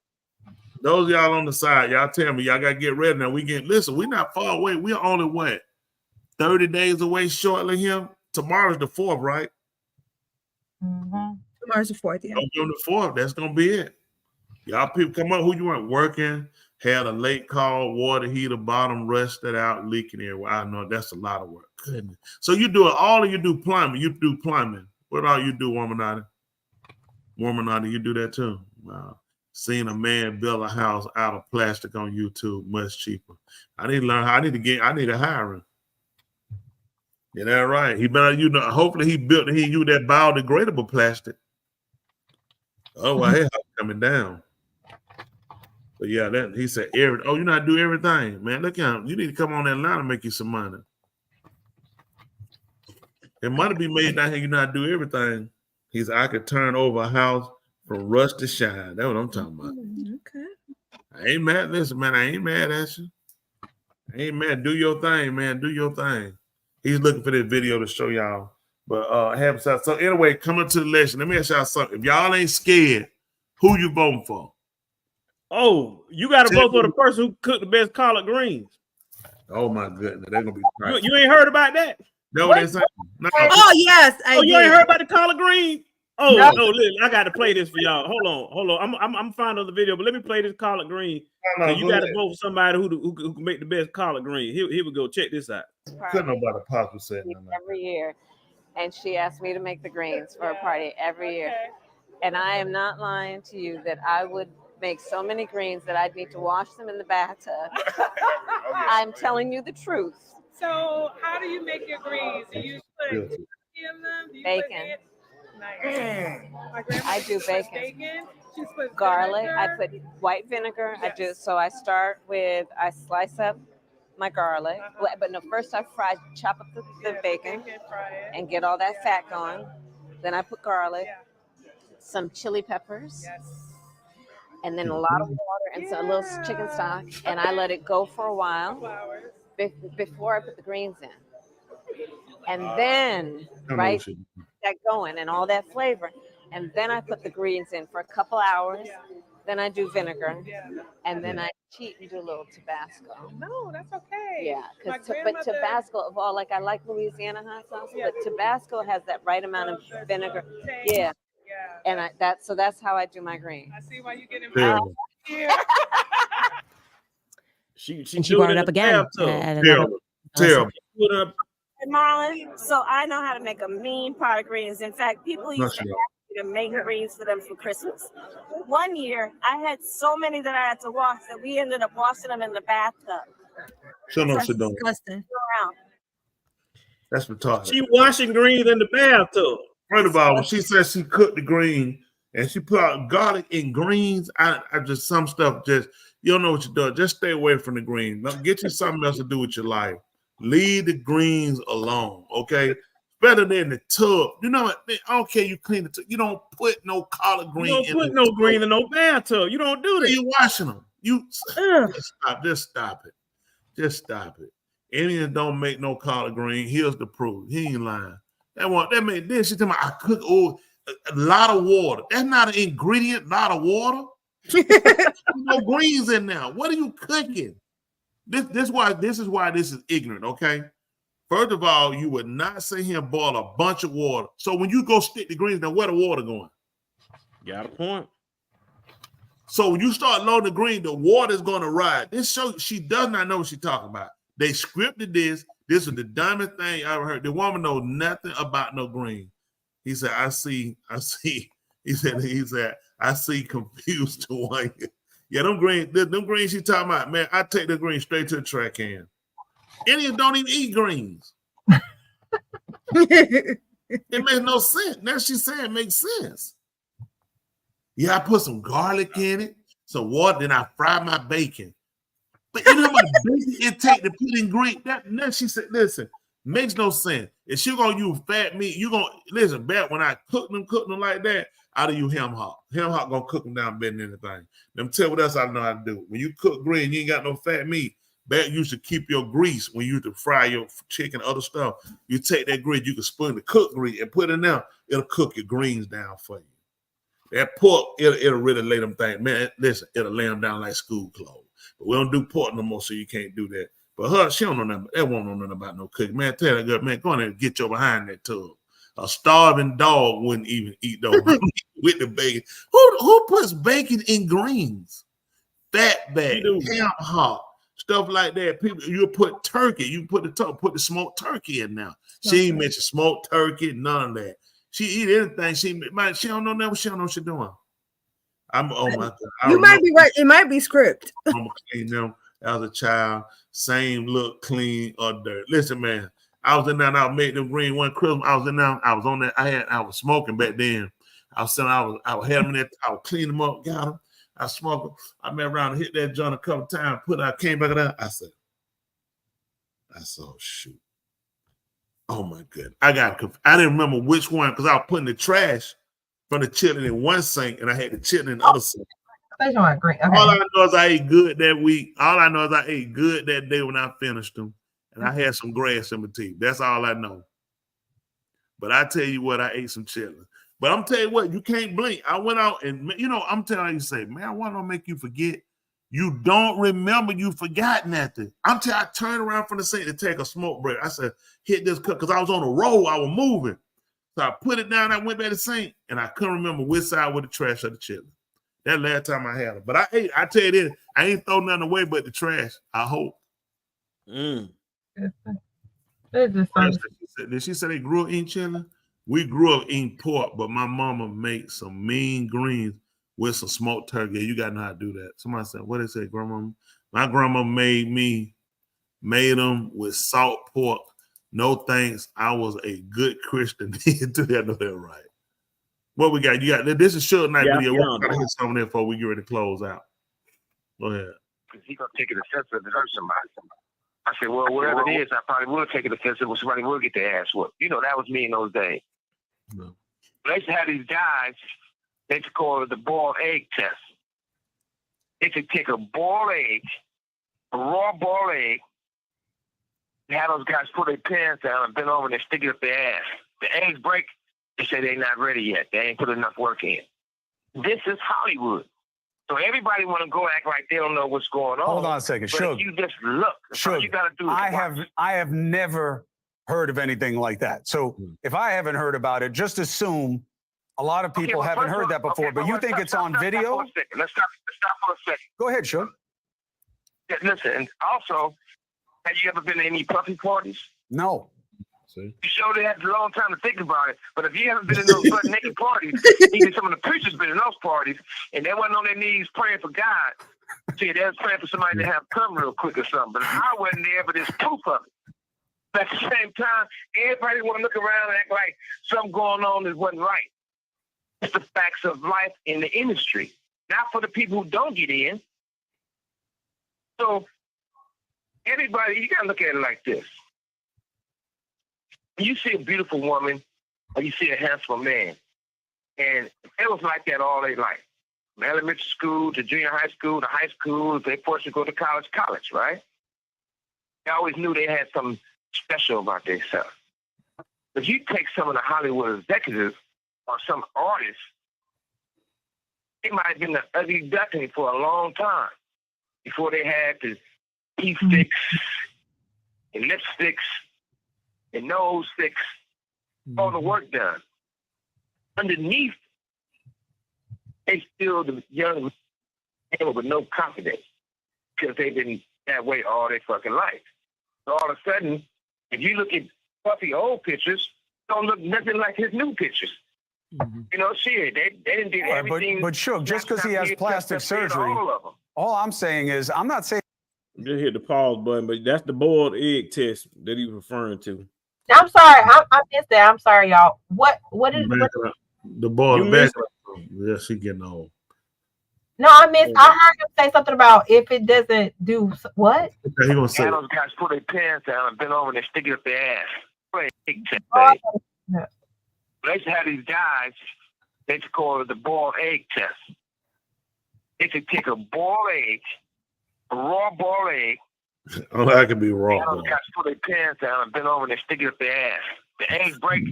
Those y'all on the side, y'all tell me y'all got to get ready now. Listen, we're not far away. We're only 30 days away shortly here. Tomorrow's the 4th, right? Mm-hmm. Tomorrow's the 4th, yeah. On the 4th, that's gonna be it. Y'all people come up. Who you weren't working? Had a late call, water heater, bottom rusted out, leaking everywhere. I know that's a lot of work. Goodness. So you do it all, you do plumbing. You do plumbing. What all you do, Womanati? Womanati, you do that too. Wow. Seeing a man build a house out of plastic on YouTube, much cheaper. I need to learn how. I need to hire him. Yeah, that's right. He better, hopefully he used that biodegradable plastic. Oh, well, his house coming down. But yeah, that he said you know how to do everything, man. Look at him. You need to come on that line and make you some money. It might be made down here, you know how to do everything. He said, I could turn over a house from rust to shine. That's what I'm talking about. Okay. I ain't mad. Listen, man, I ain't mad at you. I ain't mad. Do your thing, man. Do your thing. He's looking for this video to show y'all. But so anyway, coming to the election, let me ask y'all something. If y'all ain't scared, who you voting for? Oh, you got to vote for the person who cooked the best collard greens. Oh my goodness, they're gonna be. You ain't heard about that? No, that's not. No. Oh yes, you ain't heard about the collard green? Oh no, listen, I got to play this for y'all. Hold on. I'm finding the video, but let me play this collard green. No, you got to vote for somebody who can make the best collard green. Here we go. Check this out. Couldn't nobody possibly say that. Every year, and she asked me to make the greens for a party every year, and I am not lying to you that I would make so many greens that I'd need to wash them in the bathtub. I'm telling you the truth. So how do you make your greens? Do you put in them? Do you Bacon. Nice. I do bacon. Garlic. I put white vinegar. Yes. I start with, I slice up my garlic. But no, first I chop up the bacon and get all that fat going. Then I put garlic, some chili peppers, and then a lot of water and a little chicken stock. And I let it go for a while before I put the greens in. And then, that going and all that flavor. And then I put the greens in for a couple hours. Then I do vinegar. And then I cheat and do a little Tabasco. No, that's okay. Yeah, but Tabasco of all, like I like Louisiana hot sauce, but Tabasco has that right amount of vinegar. Yeah. And that's how I do my greens. I see why you get involved here. She brought it up again. Terrible. Marlon, so I know how to make a mean pot of greens. In fact, people used to ask me to make greens for them for Christmas. One year, I had so many that I had to wash that we ended up washing them in the bathtub. That's disgusting. That's retarded. She washing greens in the bathtub. First of all, when she said she cooked the green and she put out garlic in greens, I just some stuff just you don't know what you're doing. Just stay away from the greens. Now, get you something else to do with your life. Leave the greens alone, okay? Better than the tub. You know what? I don't care. You clean the tub. You don't put no collard green. You don't put no green in no bathtub. You don't do that. You're washing them. Just stop it. Just stop it. Indians don't make no collard green. Here's the proof. He ain't lying. That made this. She tell me I cook a lot of water. That's not an ingredient. Lot of water. No greens in there. What are you cooking? This is why this is ignorant, okay? First of all, you would not sit here and boil a bunch of water. So when you go stick the greens, now where the water going? Got a point. So when you start loading the green, the water is going to ride. This shows she does not know what she's talking about. They scripted this. This is the dumbest thing I ever heard. The woman knows nothing about no green. He said, I see. He said, I see confused to one. Yeah, them greens she talking about, man, I take the green straight to the trash can. Indians don't even eat greens. It makes no sense. Now she's saying it makes sense. Yeah, I put some garlic in it, some water, then I fry my bacon. But you know how much bacon it take to put in green? Now she said, listen, makes no sense. If she gonna use fat meat, you gonna listen, back when I cook them like that, I'll use ham hock. Ham hock gonna cook them down better than anything. Let me tell you what else I know how to do. When you cook green, you ain't got no fat meat. Back you should keep your grease when you used to fry your chicken, other stuff. You take that grease, you can spoon the cooked grease and put it in there. It'll cook your greens down for you. That pork, it'll really lay them things. Man, listen, it'll lay them down like school clothes. But we don't do pork no more, so you can't do that. But her, she don't know nothing. That won't know nothing about no cooking. Man, tell that girl, man, go in there and get your behind that tub. A starving dog wouldn't even eat those with the bacon. Who puts bacon in greens? Fat bag, ham hock, stuff like that. People, you put turkey. You put the smoked turkey in now. She ain't mentioned smoked turkey, none of that. She eat anything. She don't know that. She don't know what she's doing. Oh my God. You might be right. It might be script. I'm gonna clean them as a child. Same look, clean or dirt. Listen, man. I was in there and I made them green one Christmas. I was in there. I was on that. I was smoking back then. I was had them in there. I would clean them up, got them. I smoked. I been around and hit that joint a couple times. Came back down. I said, oh shoot. Oh my goodness. I didn't remember which one because I was putting the trash from the chitlin in one sink and I had the chitlin in the other sink. Okay. All I know is I ate good that week. All I know is I ate good that day when I finished them. And I had some grass in my teeth. That's all I know. But I tell you what, I ate some chitlin. But I'm telling you what, you can't blink. I went out and, I'm telling you, say, man, I want to make you forget. You don't remember you forgot nothing. I turned around from the sink to take a smoke break. I said, hit this cup because I was on a roll. I was moving. So I put it down. I went back to the sink and I couldn't remember which side was the trash or the chitlin. That last time I had it. But I ate. I tell you this, I ain't throw nothing away but the trash. I hope. Did she say they grew up eating chitlin? We grew up eating pork, but my mama made some mean greens with some smoked turkey. You got to know how to do that. Somebody said, what they say, grandma? My grandma made them with salt pork. No thanks. I was a good Christian. Do that, know that right. What we got? You got this is Suge Knight video. We're gonna hit something there before we get ready to close out. Go ahead. He gonna take it offensive to hurt somebody. I said, well, whatever it is, I probably would take it offensive when somebody would get their ass whooped. You know, that was me in those days. No. They used to have these guys, they used to call it the boiled egg test. They could take a boiled egg, a raw boiled egg, and have those guys put their pants down and bend over and they stick it up their ass. The eggs break, they say they're not ready yet. They ain't put enough work in. This is Hollywood. So everybody want to go act like they don't know what's going on. Hold on a second, but Suge. you just look. That's all you got to do. I have never heard of anything like that. So if I haven't heard about it, just assume a lot of people haven't heard that before. But you think it's on video? Let's stop for a second. Go ahead, Suge. Yeah, listen, and also, have you ever been to any puffy parties? No. You sure they had a long time to think about it. But if you haven't been in those butt naked parties, even some of the preachers been in those parties, and they wasn't on their knees praying for God. See, they was praying for somebody to have come real quick or something. But I wasn't there, but there's proof of it. But at the same time, everybody want to look around and act like something going on that wasn't right. It's the facts of life in the industry, not for the people who don't get in. So everybody, you got to look at it like this. You see a beautiful woman or you see a handsome man. And it was like that all their life. From elementary school to junior high school to high school, they forced to go to college, right? They always knew they had something special about themselves. But you take some of the Hollywood executives or some artists, they might have been the ugly duckling for a long time before they had the teeth sticks and lipsticks and nose sticks, all the work done. Underneath, they still the young man with no confidence because they've been that way all their fucking life. So all of a sudden, if you look at Puffy old pictures, don't look nothing like his new pictures. You know, shit, they didn't do everything. But Suge, just because he has plastic surgery, all I'm saying is, I'm not saying. Just hit the pause button, but that's the boiled egg test that he was referring to. I'm sorry, I missed that. I'm sorry, y'all. What is the boiled back? Yeah, she getting old. No, I missed. I heard him say something about if it doesn't do what? Okay, he gonna say those guys put their pants down and bend over and they stick it up their ass. They used to have these guys, they used to call it the boiled egg test. They could take a boiled egg, a raw boiled egg. Oh, that could be raw. Those guys put their pants down and bend over and they stick it up their ass. The eggs break.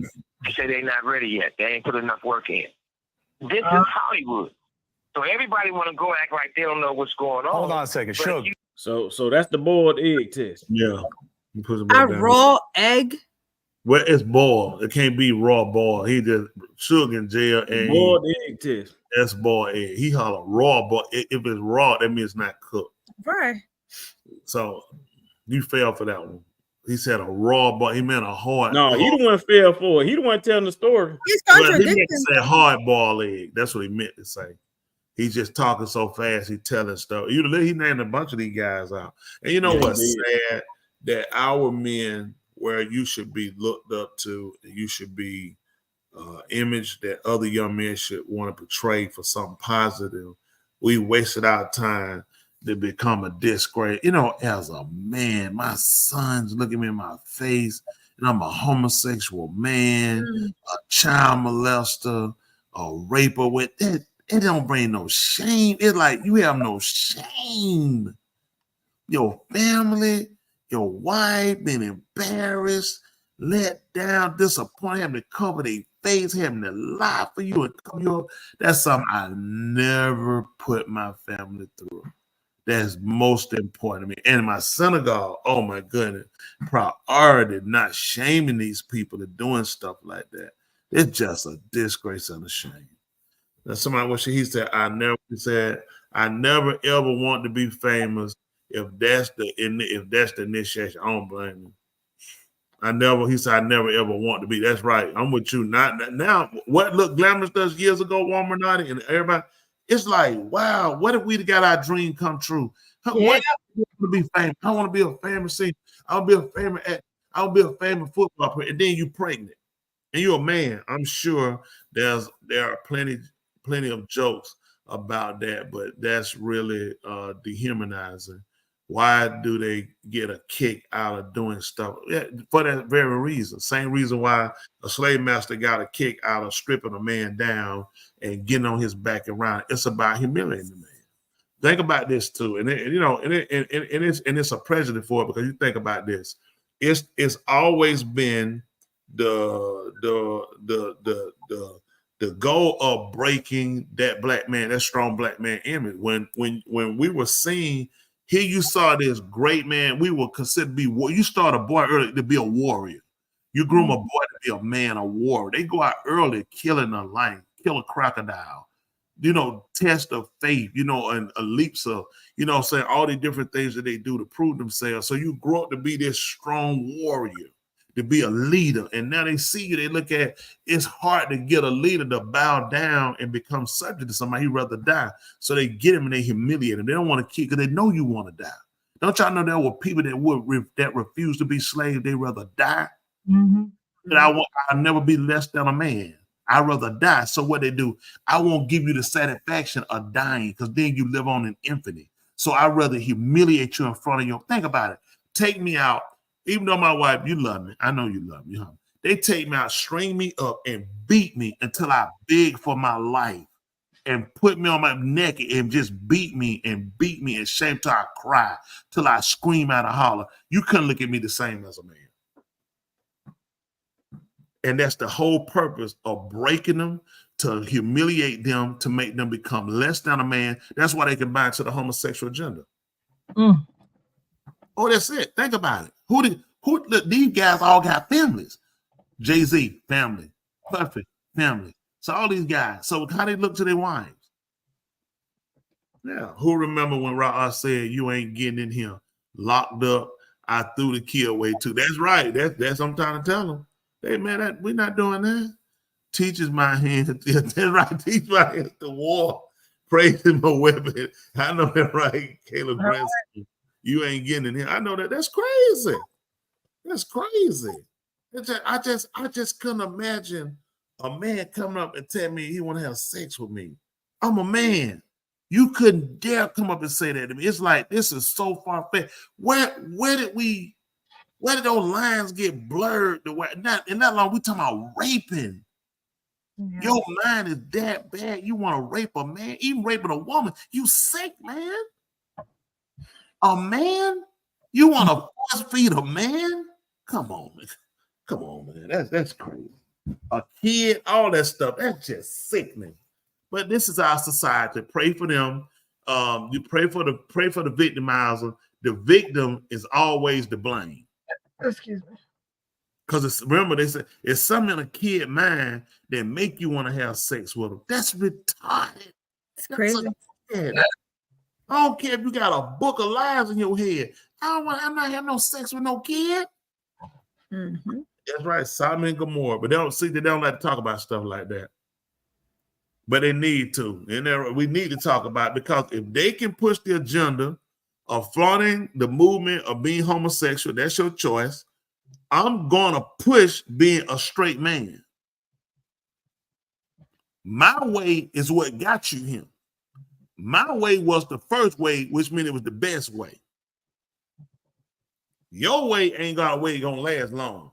They say they're not ready yet. They ain't put enough work in. This is Hollywood. So everybody want to go act like they don't know what's going on. Hold on a second, Suge. So that's the boiled egg test. Yeah. A raw egg? Well, it's boiled. It can't be raw boiled. He just Suge in jail and boiled egg test. That's boiled egg. He holler raw, but if it's raw, that means it's not cooked. Right. So you fell for that one. He said a raw, but he meant a hard. No, he the one fell for it. He the one telling the story. He's well, he meant to say hard boiled egg. That's what he meant to say. He's just talking so fast. He telling stuff. He named a bunch of these guys out. And you know what's sad? That our men, where you should be looked up to, you should be image that other young men should want to portray for something positive. we wasted our time to become a disgrace. You know, as a man, my sons look at me in my face, and I'm a homosexual man, a child molester, a raper. With that, it don't bring no shame. It's like you have no shame. Your family, your wife being embarrassed, let down, disappointed, having to cover their face, having to lie for you and cover you up. That's something I never put my family through. That's most important to me. And my synagogue, oh my goodness, priority, not shaming these people to doing stuff like that. It's just a disgrace and a shame. Now somebody, he said, I never ever want to be famous if that's the initiation. I don't blame him. He said, I never ever want to be. That's right. I'm with you. Not now. What looked glamorous does years ago, Walmart and everybody. It's like, wow, what if we got our dream come true? What if we want to be famous? I want to be a famous singer. I'll be a famous football player. And then you pregnant. And you're a man. I'm sure there are plenty of jokes about that, but that's really dehumanizing. Why do they get a kick out of doing stuff? Yeah, for that very reason. Same reason why a slave master got a kick out of stripping a man down and getting on his back and around. It's about humiliating the man. Think about this too, and it's a prejudice for it, because you think about this. It's always been the goal of breaking that black man, that strong black man image. When we were seeing. Here you saw this great man. We were considered to be. You start a boy early to be a warrior. You groom a boy to be a man, a warrior. They go out early, killing a lion, kill a crocodile. Test of faith. And leaps of. Saying all the different things that they do to prove themselves. So you grow up to be this strong warrior, to be a leader. And now they see you. They look at it's hard to get a leader to bow down and become subject to somebody. He'd rather die. So they get him and they humiliate him. They don't want to kill because they know you want to die. Don't y'all know there were people that refuse to be slaves? They rather die. Mm-hmm. And I'll never be less than a man. I'd rather die. So what they do, I won't give you the satisfaction of dying, because then you live on in infamy. So I'd rather humiliate you in front of you. Think about it. Take me out. Even though my wife, you love me. I know you love me. Huh? They take me out, string me up, and beat me until I beg for my life, and put me on my neck and just beat me and shame till I cry, till I scream out and holler. You couldn't look at me the same as a man. And that's the whole purpose of breaking them, to humiliate them, to make them become less than a man. That's why they can buy into the homosexual agenda. Mm. Oh, that's it. Think about it. Look, these guys all got families. Jay-Z, family. Puffy, family. So all these guys. So how they look to their wives? Yeah. Who remember when Ra said, you ain't getting in here locked up? I threw the key away too. That's right. That's what I'm trying to tell them. Hey man, we're not doing that. Teaches my hands. That's right. Teach my hands to war. Praise him a weapon. I know that, right, Caleb Branson. You ain't getting in here. I know that. That's crazy. That's crazy. I just couldn't imagine a man coming up and tell me he want to have sex with me. I'm a man. You couldn't dare come up and say that to me. It's like, this is so far-fetched. Where did those lines get blurred? Not long. We talking about raping. Yeah. Your mind is that bad. You want to rape a man, even raping a woman. You sick, man. A man? You want to force feed a man? Come on, man. That's crazy. A kid, all that stuff. That's just sickening. But this is our society. Pray for them. You pray for the victimizer. The victim is always to blame. Excuse me. Because remember, they said it's something in a kid mind that make you want to have sex with them. That's retarded. It's crazy. I don't care if you got a book of lies in your head. I'm not having no sex with no kid. Mm-hmm. That's right, Sodom and Gomorrah. But they don't like to talk about stuff like that. But they need to. And we need to talk about it, because if they can push the agenda of flaunting the movement of being homosexual, that's your choice. I'm going to push being a straight man. My way is what got you here. My way was the first way, which meant it was the best way. Your way ain't got a way gonna last long.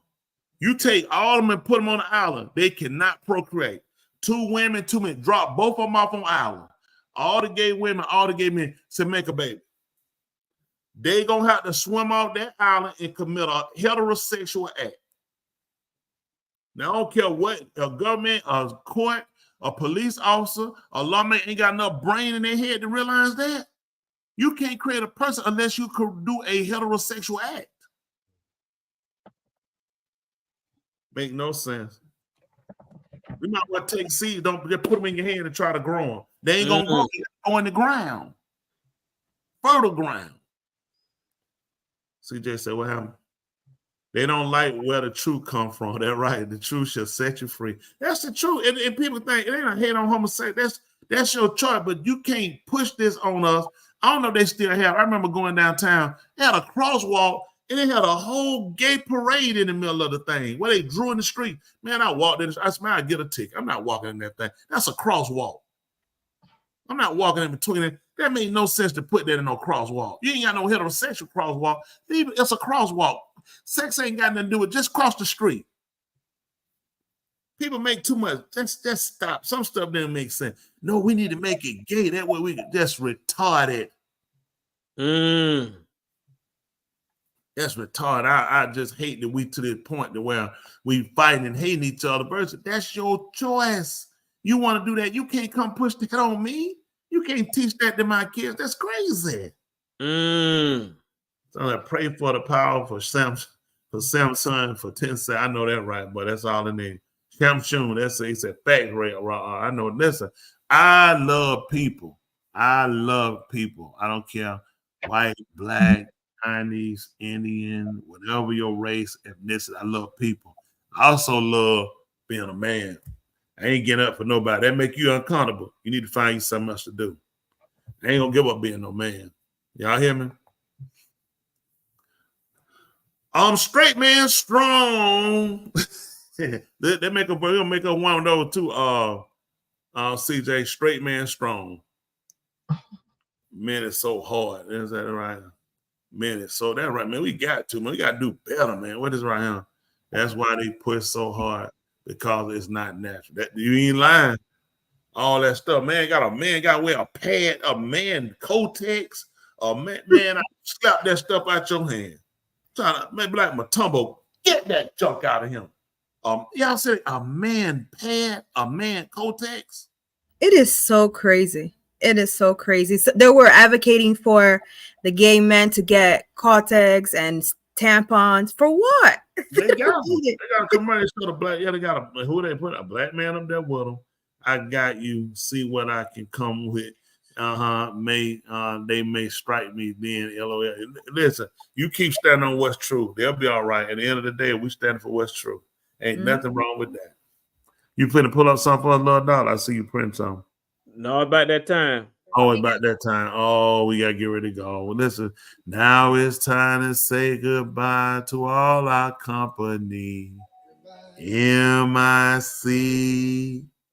You take all of them and put them on the island, they cannot procreate. 2 women, 2 men, drop both of them off on the island. All the gay women, all the gay men to make a baby. They gonna have to swim off that island and commit a heterosexual act. Now I don't care what a government, a court, a police officer, a lawman ain't got enough brain in their head to realize that. You can't create a person unless you could do a heterosexual act. Make no sense. We might well take seeds, don't just put them in your hand and try to grow them. They ain't gonna grow, go in the ground. Fertile ground. CJ said, what happened? They don't like where the truth come from. They're right. The truth shall set you free. That's the truth. And people think it ain't a hate on homosexuality. That's your choice, but you can't push this on us. I don't know if they still have. I remember going downtown. They had a crosswalk and they had a whole gay parade in the middle of the thing where they drew in the street. Man, I walked in. I smell, I get a tick. I'm not walking in that thing. That's a crosswalk. I'm not walking in between it. That made no sense to put that in no crosswalk. You ain't got no heterosexual crosswalk. It's a crosswalk. Sex ain't got nothing to do with it. Just cross the street. People make too much. Just stop. Some stuff didn't make sense. No, we need to make it gay. That way we can just retard it. That's retarded. I just hate that we to this point to where we fighting and hating each other. That's your choice. You want to do that? You can't come push that on me. You can't teach that to my kids. That's crazy. So I pray for the power for Samsung for 10 cents. I know that right, but that's all it needs. Samsung, it's a fact rate. I know. Listen, I love people. I love people. I don't care white, black, Chinese, Indian, whatever your race, ethnicity. I love people. I also love being a man. I ain't getting up for nobody. That make you uncomfortable. You need to find you something else to do. I ain't gonna give up being no man. Y'all hear me? Straight man strong. they make up. We'll make up one of those too. CJ, straight man strong. Man, it's so hard. Is that right? Man, it's so that right, man. We got to, man. We got to do better, man. What is right here? That's why they push so hard, because it's not natural. That you ain't lying. All that stuff, man. Got to wear a pad, a man Kotex, a man. I slap that stuff out your hand. Trying to maybe like Matumbo, get that junk out of him. Y'all said a man pad, a man Kotex. It is so crazy. It is so crazy. So they were advocating for the gay men to get Kotex and tampons for what? They got to come on and show the black. Yeah, they got who they put a black man up there with them. I got you. See what I can come with. They may strike me then. LOL. Listen, you keep standing on what's true. They'll be all right. At the end of the day, we stand for what's true. Ain't nothing wrong with that. You finna pull up something for a little dollar. I see you print something. No, about that time. Oh, about that time. Oh, we gotta get ready to go. Well, listen, now it's time to say goodbye to all our company. MIC.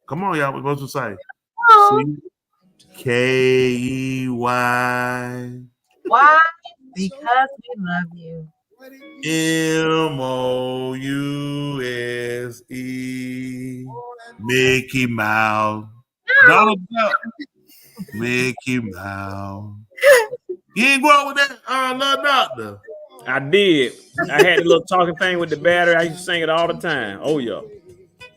Come on, y'all. We're supposed to say. KEY. Why? Because we love you. MOUSE. Mickey Mouse. Donald Duck. Mickey Mouse. You ain't grow up with that, little doctor. I did. I had a little talking thing with the battery. I used to sing it all the time. Oh, yeah. All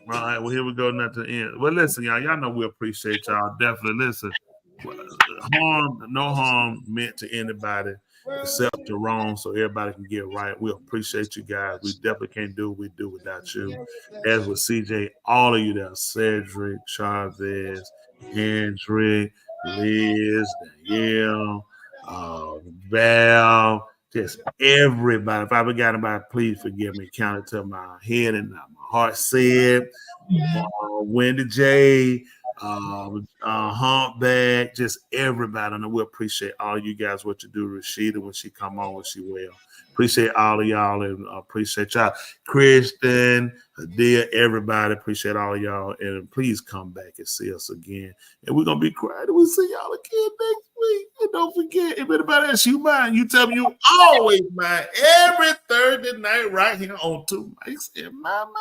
right, well, here we go now to the end. Well, listen, y'all know we appreciate y'all. Definitely listen. No harm meant to anybody except the wrong, so everybody can get right. We appreciate you guys. We definitely can't do what we do without you. As with CJ, all of you there, Cedric, Chavez, Hendrick, Liz, Danielle, Val, just everybody. If I forgot anybody, please forgive me. Count it to my head and not my heart said. Wendy J, Humpback, just everybody. And we appreciate all you guys, what you do. Rashida, when she come on, when she will. Appreciate all of y'all and appreciate y'all. Kristen, Hadia, everybody. Appreciate all of y'all. And please come back and see us again. And we're going to be crying. We'll see y'all again next week. And don't forget, if anybody asks you mine, you tell me you always mine every Thursday night right here on Two Mics in My Mind.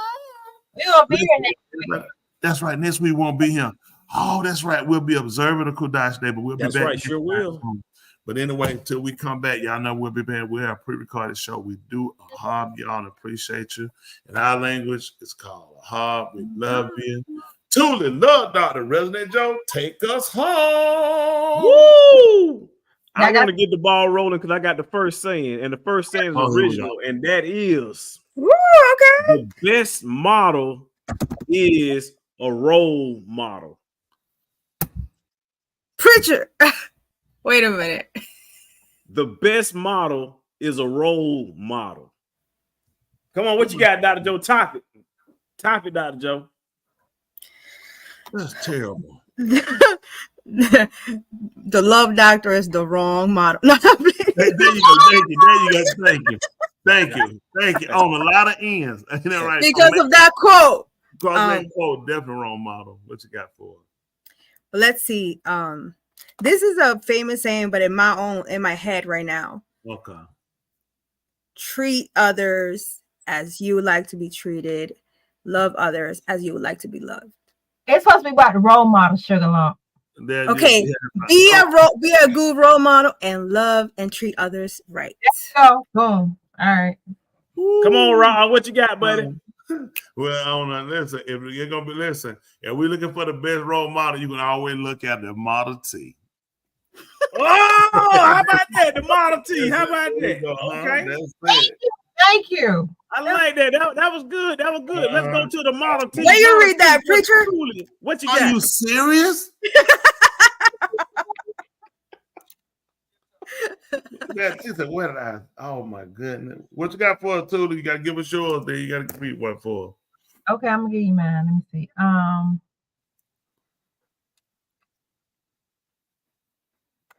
We'll be here next week. That's right. Next week we won't be here. Oh, that's right. We'll be observing the Kudash Day, but we'll be back. That's right. Sure will. But anyway, until we come back, y'all know we'll be back. We have a pre-recorded show. We do a hub, y'all, and appreciate you. In our language, it's called a hub. We love you. Truly love Dr. Resident Joe. Take us home. Woo! I want to get the ball rolling because I got the first saying, and the first saying is original, and that is the best model is a role model. Preacher. Wait a minute. The best model is a role model. Come on, what you got, Dr. Joe? Top it. Top it, Dr. Joe. That's terrible. The love doctor is the wrong model. No, there you go. Thank you. There you go. Thank you. On a lot of ends. Ain't that right? Because of that quote. That quote, definitely wrong model. What you got for it? Let's see. This is a famous saying, but in my head right now. Okay. Treat others as you would like to be treated. Love others as you would like to be loved. It's supposed to be about the role model, Sugar Lump. Okay, be a good role model and love and treat others right. Let's go. Boom. All right. Come on, Rob. What you got, buddy? Well, I don't know. Listen, if you're gonna be if we're looking for the best role model, you can always look at the Model T. Oh, how about that? The Model T. How about that? Okay. Thank you. I like that. That was good. That was good. Let's go to the Model T. Where you read that, preacher? What you got? Are you serious? She said, "What did I? Oh my goodness! What you got for us, Tula? You gotta give us yours. Then you gotta compete one for. Okay, I'm gonna give you mine. Let me see.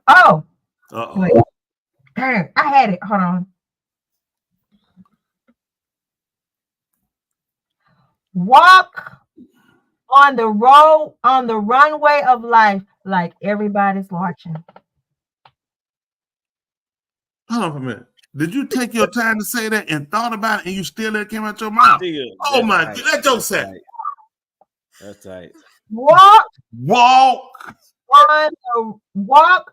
Oh. Wait. Dang, I had it. Hold on. Walk on the road, on the runway of life, like everybody's watching. Hold on for a minute. Did you take your time to say that and thought about it, and you still let it came out your mouth? Oh my God, that joke said. That's right. Walk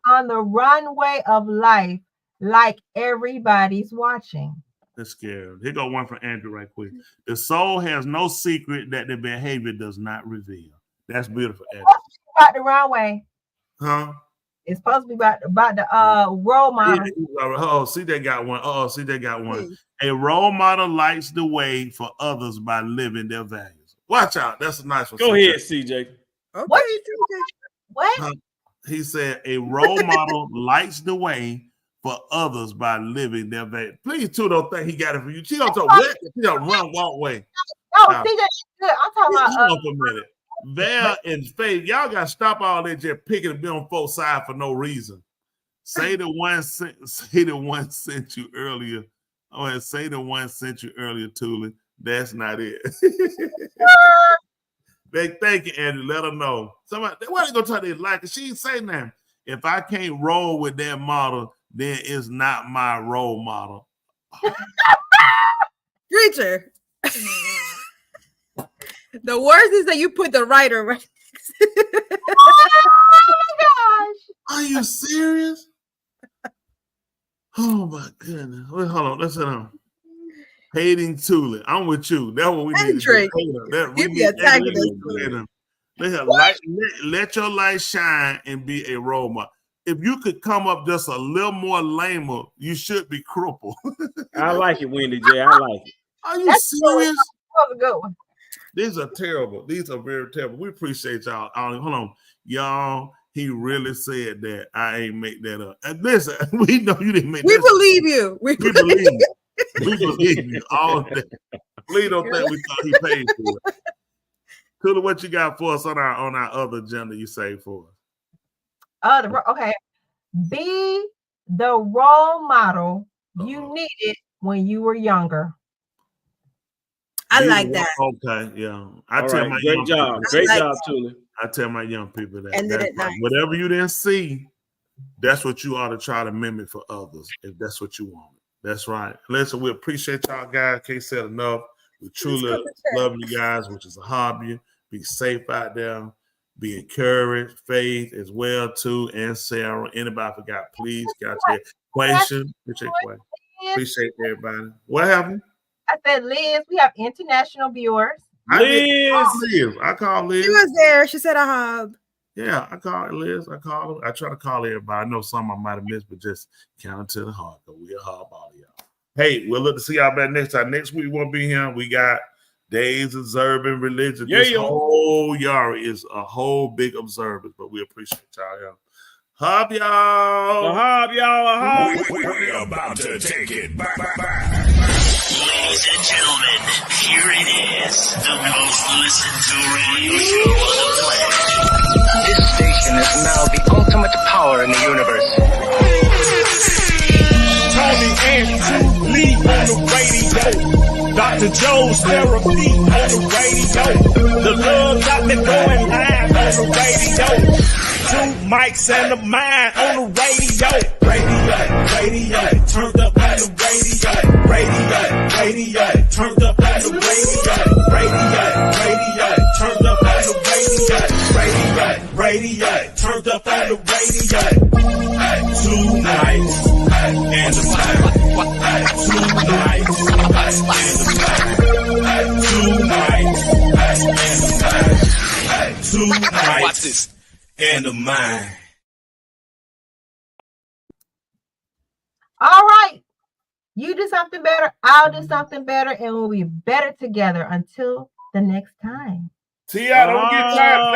on the runway of life, like everybody's watching. That's scary. Here go one from Andrew right quick. The soul has no secret that the behavior does not reveal. That's beautiful, Andrew. About the runway. Huh? It's supposed to be about the role model. Oh, see, they got one. See, they got one. A role model lights the way for others by living their values. Watch out. That's a nice one. Go ahead, CJ. What? He said a role model lights the way for others by living their values. Please, too, don't think he got it for you. She don't talk what? She don't run, walk away. No, see, that's good. I'm talking about. Hold on for a minute. Val and Faith, y'all got to stop all that just picking and be on both sides for no reason. Say the one sent you earlier. Oh, say the one sent you earlier, Tula. That's not it. Thank you, Andrew. Let her know. Somebody, why they gonna try to like it? She ain't saying that. If I can't roll with that model, then it's not my role model. Preacher. The worst is that you put the writer right. Oh my gosh. Are you serious? Oh my goodness. Wait, hold on. Let's sit down. Hating Tula. I'm with you. That's what we need to do. Let your light shine and be a role model. If you could come up just a little more lamer, you should be crippled. I like it, Wendy J. I like it. Are you serious? That was a good one. These are terrible. These are very terrible. We appreciate y'all. Hold on. Y'all, he really said that. I ain't make that up. And listen, we know you didn't make that. We believe you. We believe you. We believe you all day. Please don't think we thought he paid for it. Tula, what you got for us on our other agenda you say for us? Okay. Be the role model you needed when you were younger. I like that. Okay, yeah. Great job, Tula. I tell my young people that. Ended it nice. Whatever you didn't see, that's what you ought to try to mimic for others, if that's what you want. That's right. Listen, we appreciate y'all guys. Can't say it enough. We truly love you guys, which is a hobby. Be safe out there. Be encouraged. Faith as well, too. And Sarah. Anybody forgot, please got your question. Appreciate everybody. What happened? I said, Liz, we have international viewers. I called Liz. She was there. She said, Yeah, I called Liz. I called her. I try to call everybody. I know some I might have missed, but just count it to the heart. But we'll hub all y'all. Hey, we'll look to see y'all back next time. Next week we'll be here. We got Days Observing Religion. This whole Yari is a whole big observance, but we appreciate y'all. Hub y'all. We're about to take it back. Ladies and gentlemen, here it is, the most listened to radio show on the planet. This station is now the ultimate power in the universe. Tony and Lee on the radio. Dr. Joe's therapy on the radio. The love got me going live on the radio. 2 mics and a mind on the radio. Radio, turned up on the radio. Radio, turned up on the radio. Radio, turned up on the radio. Radio, turned up on the radio. 2 nights and a mind. 2 nights and a mind. 2 nights and a mind. 2 nights and a mind. All right. You do something better. I'll do something better. And we'll be better together until the next time. T.I., don't get tired.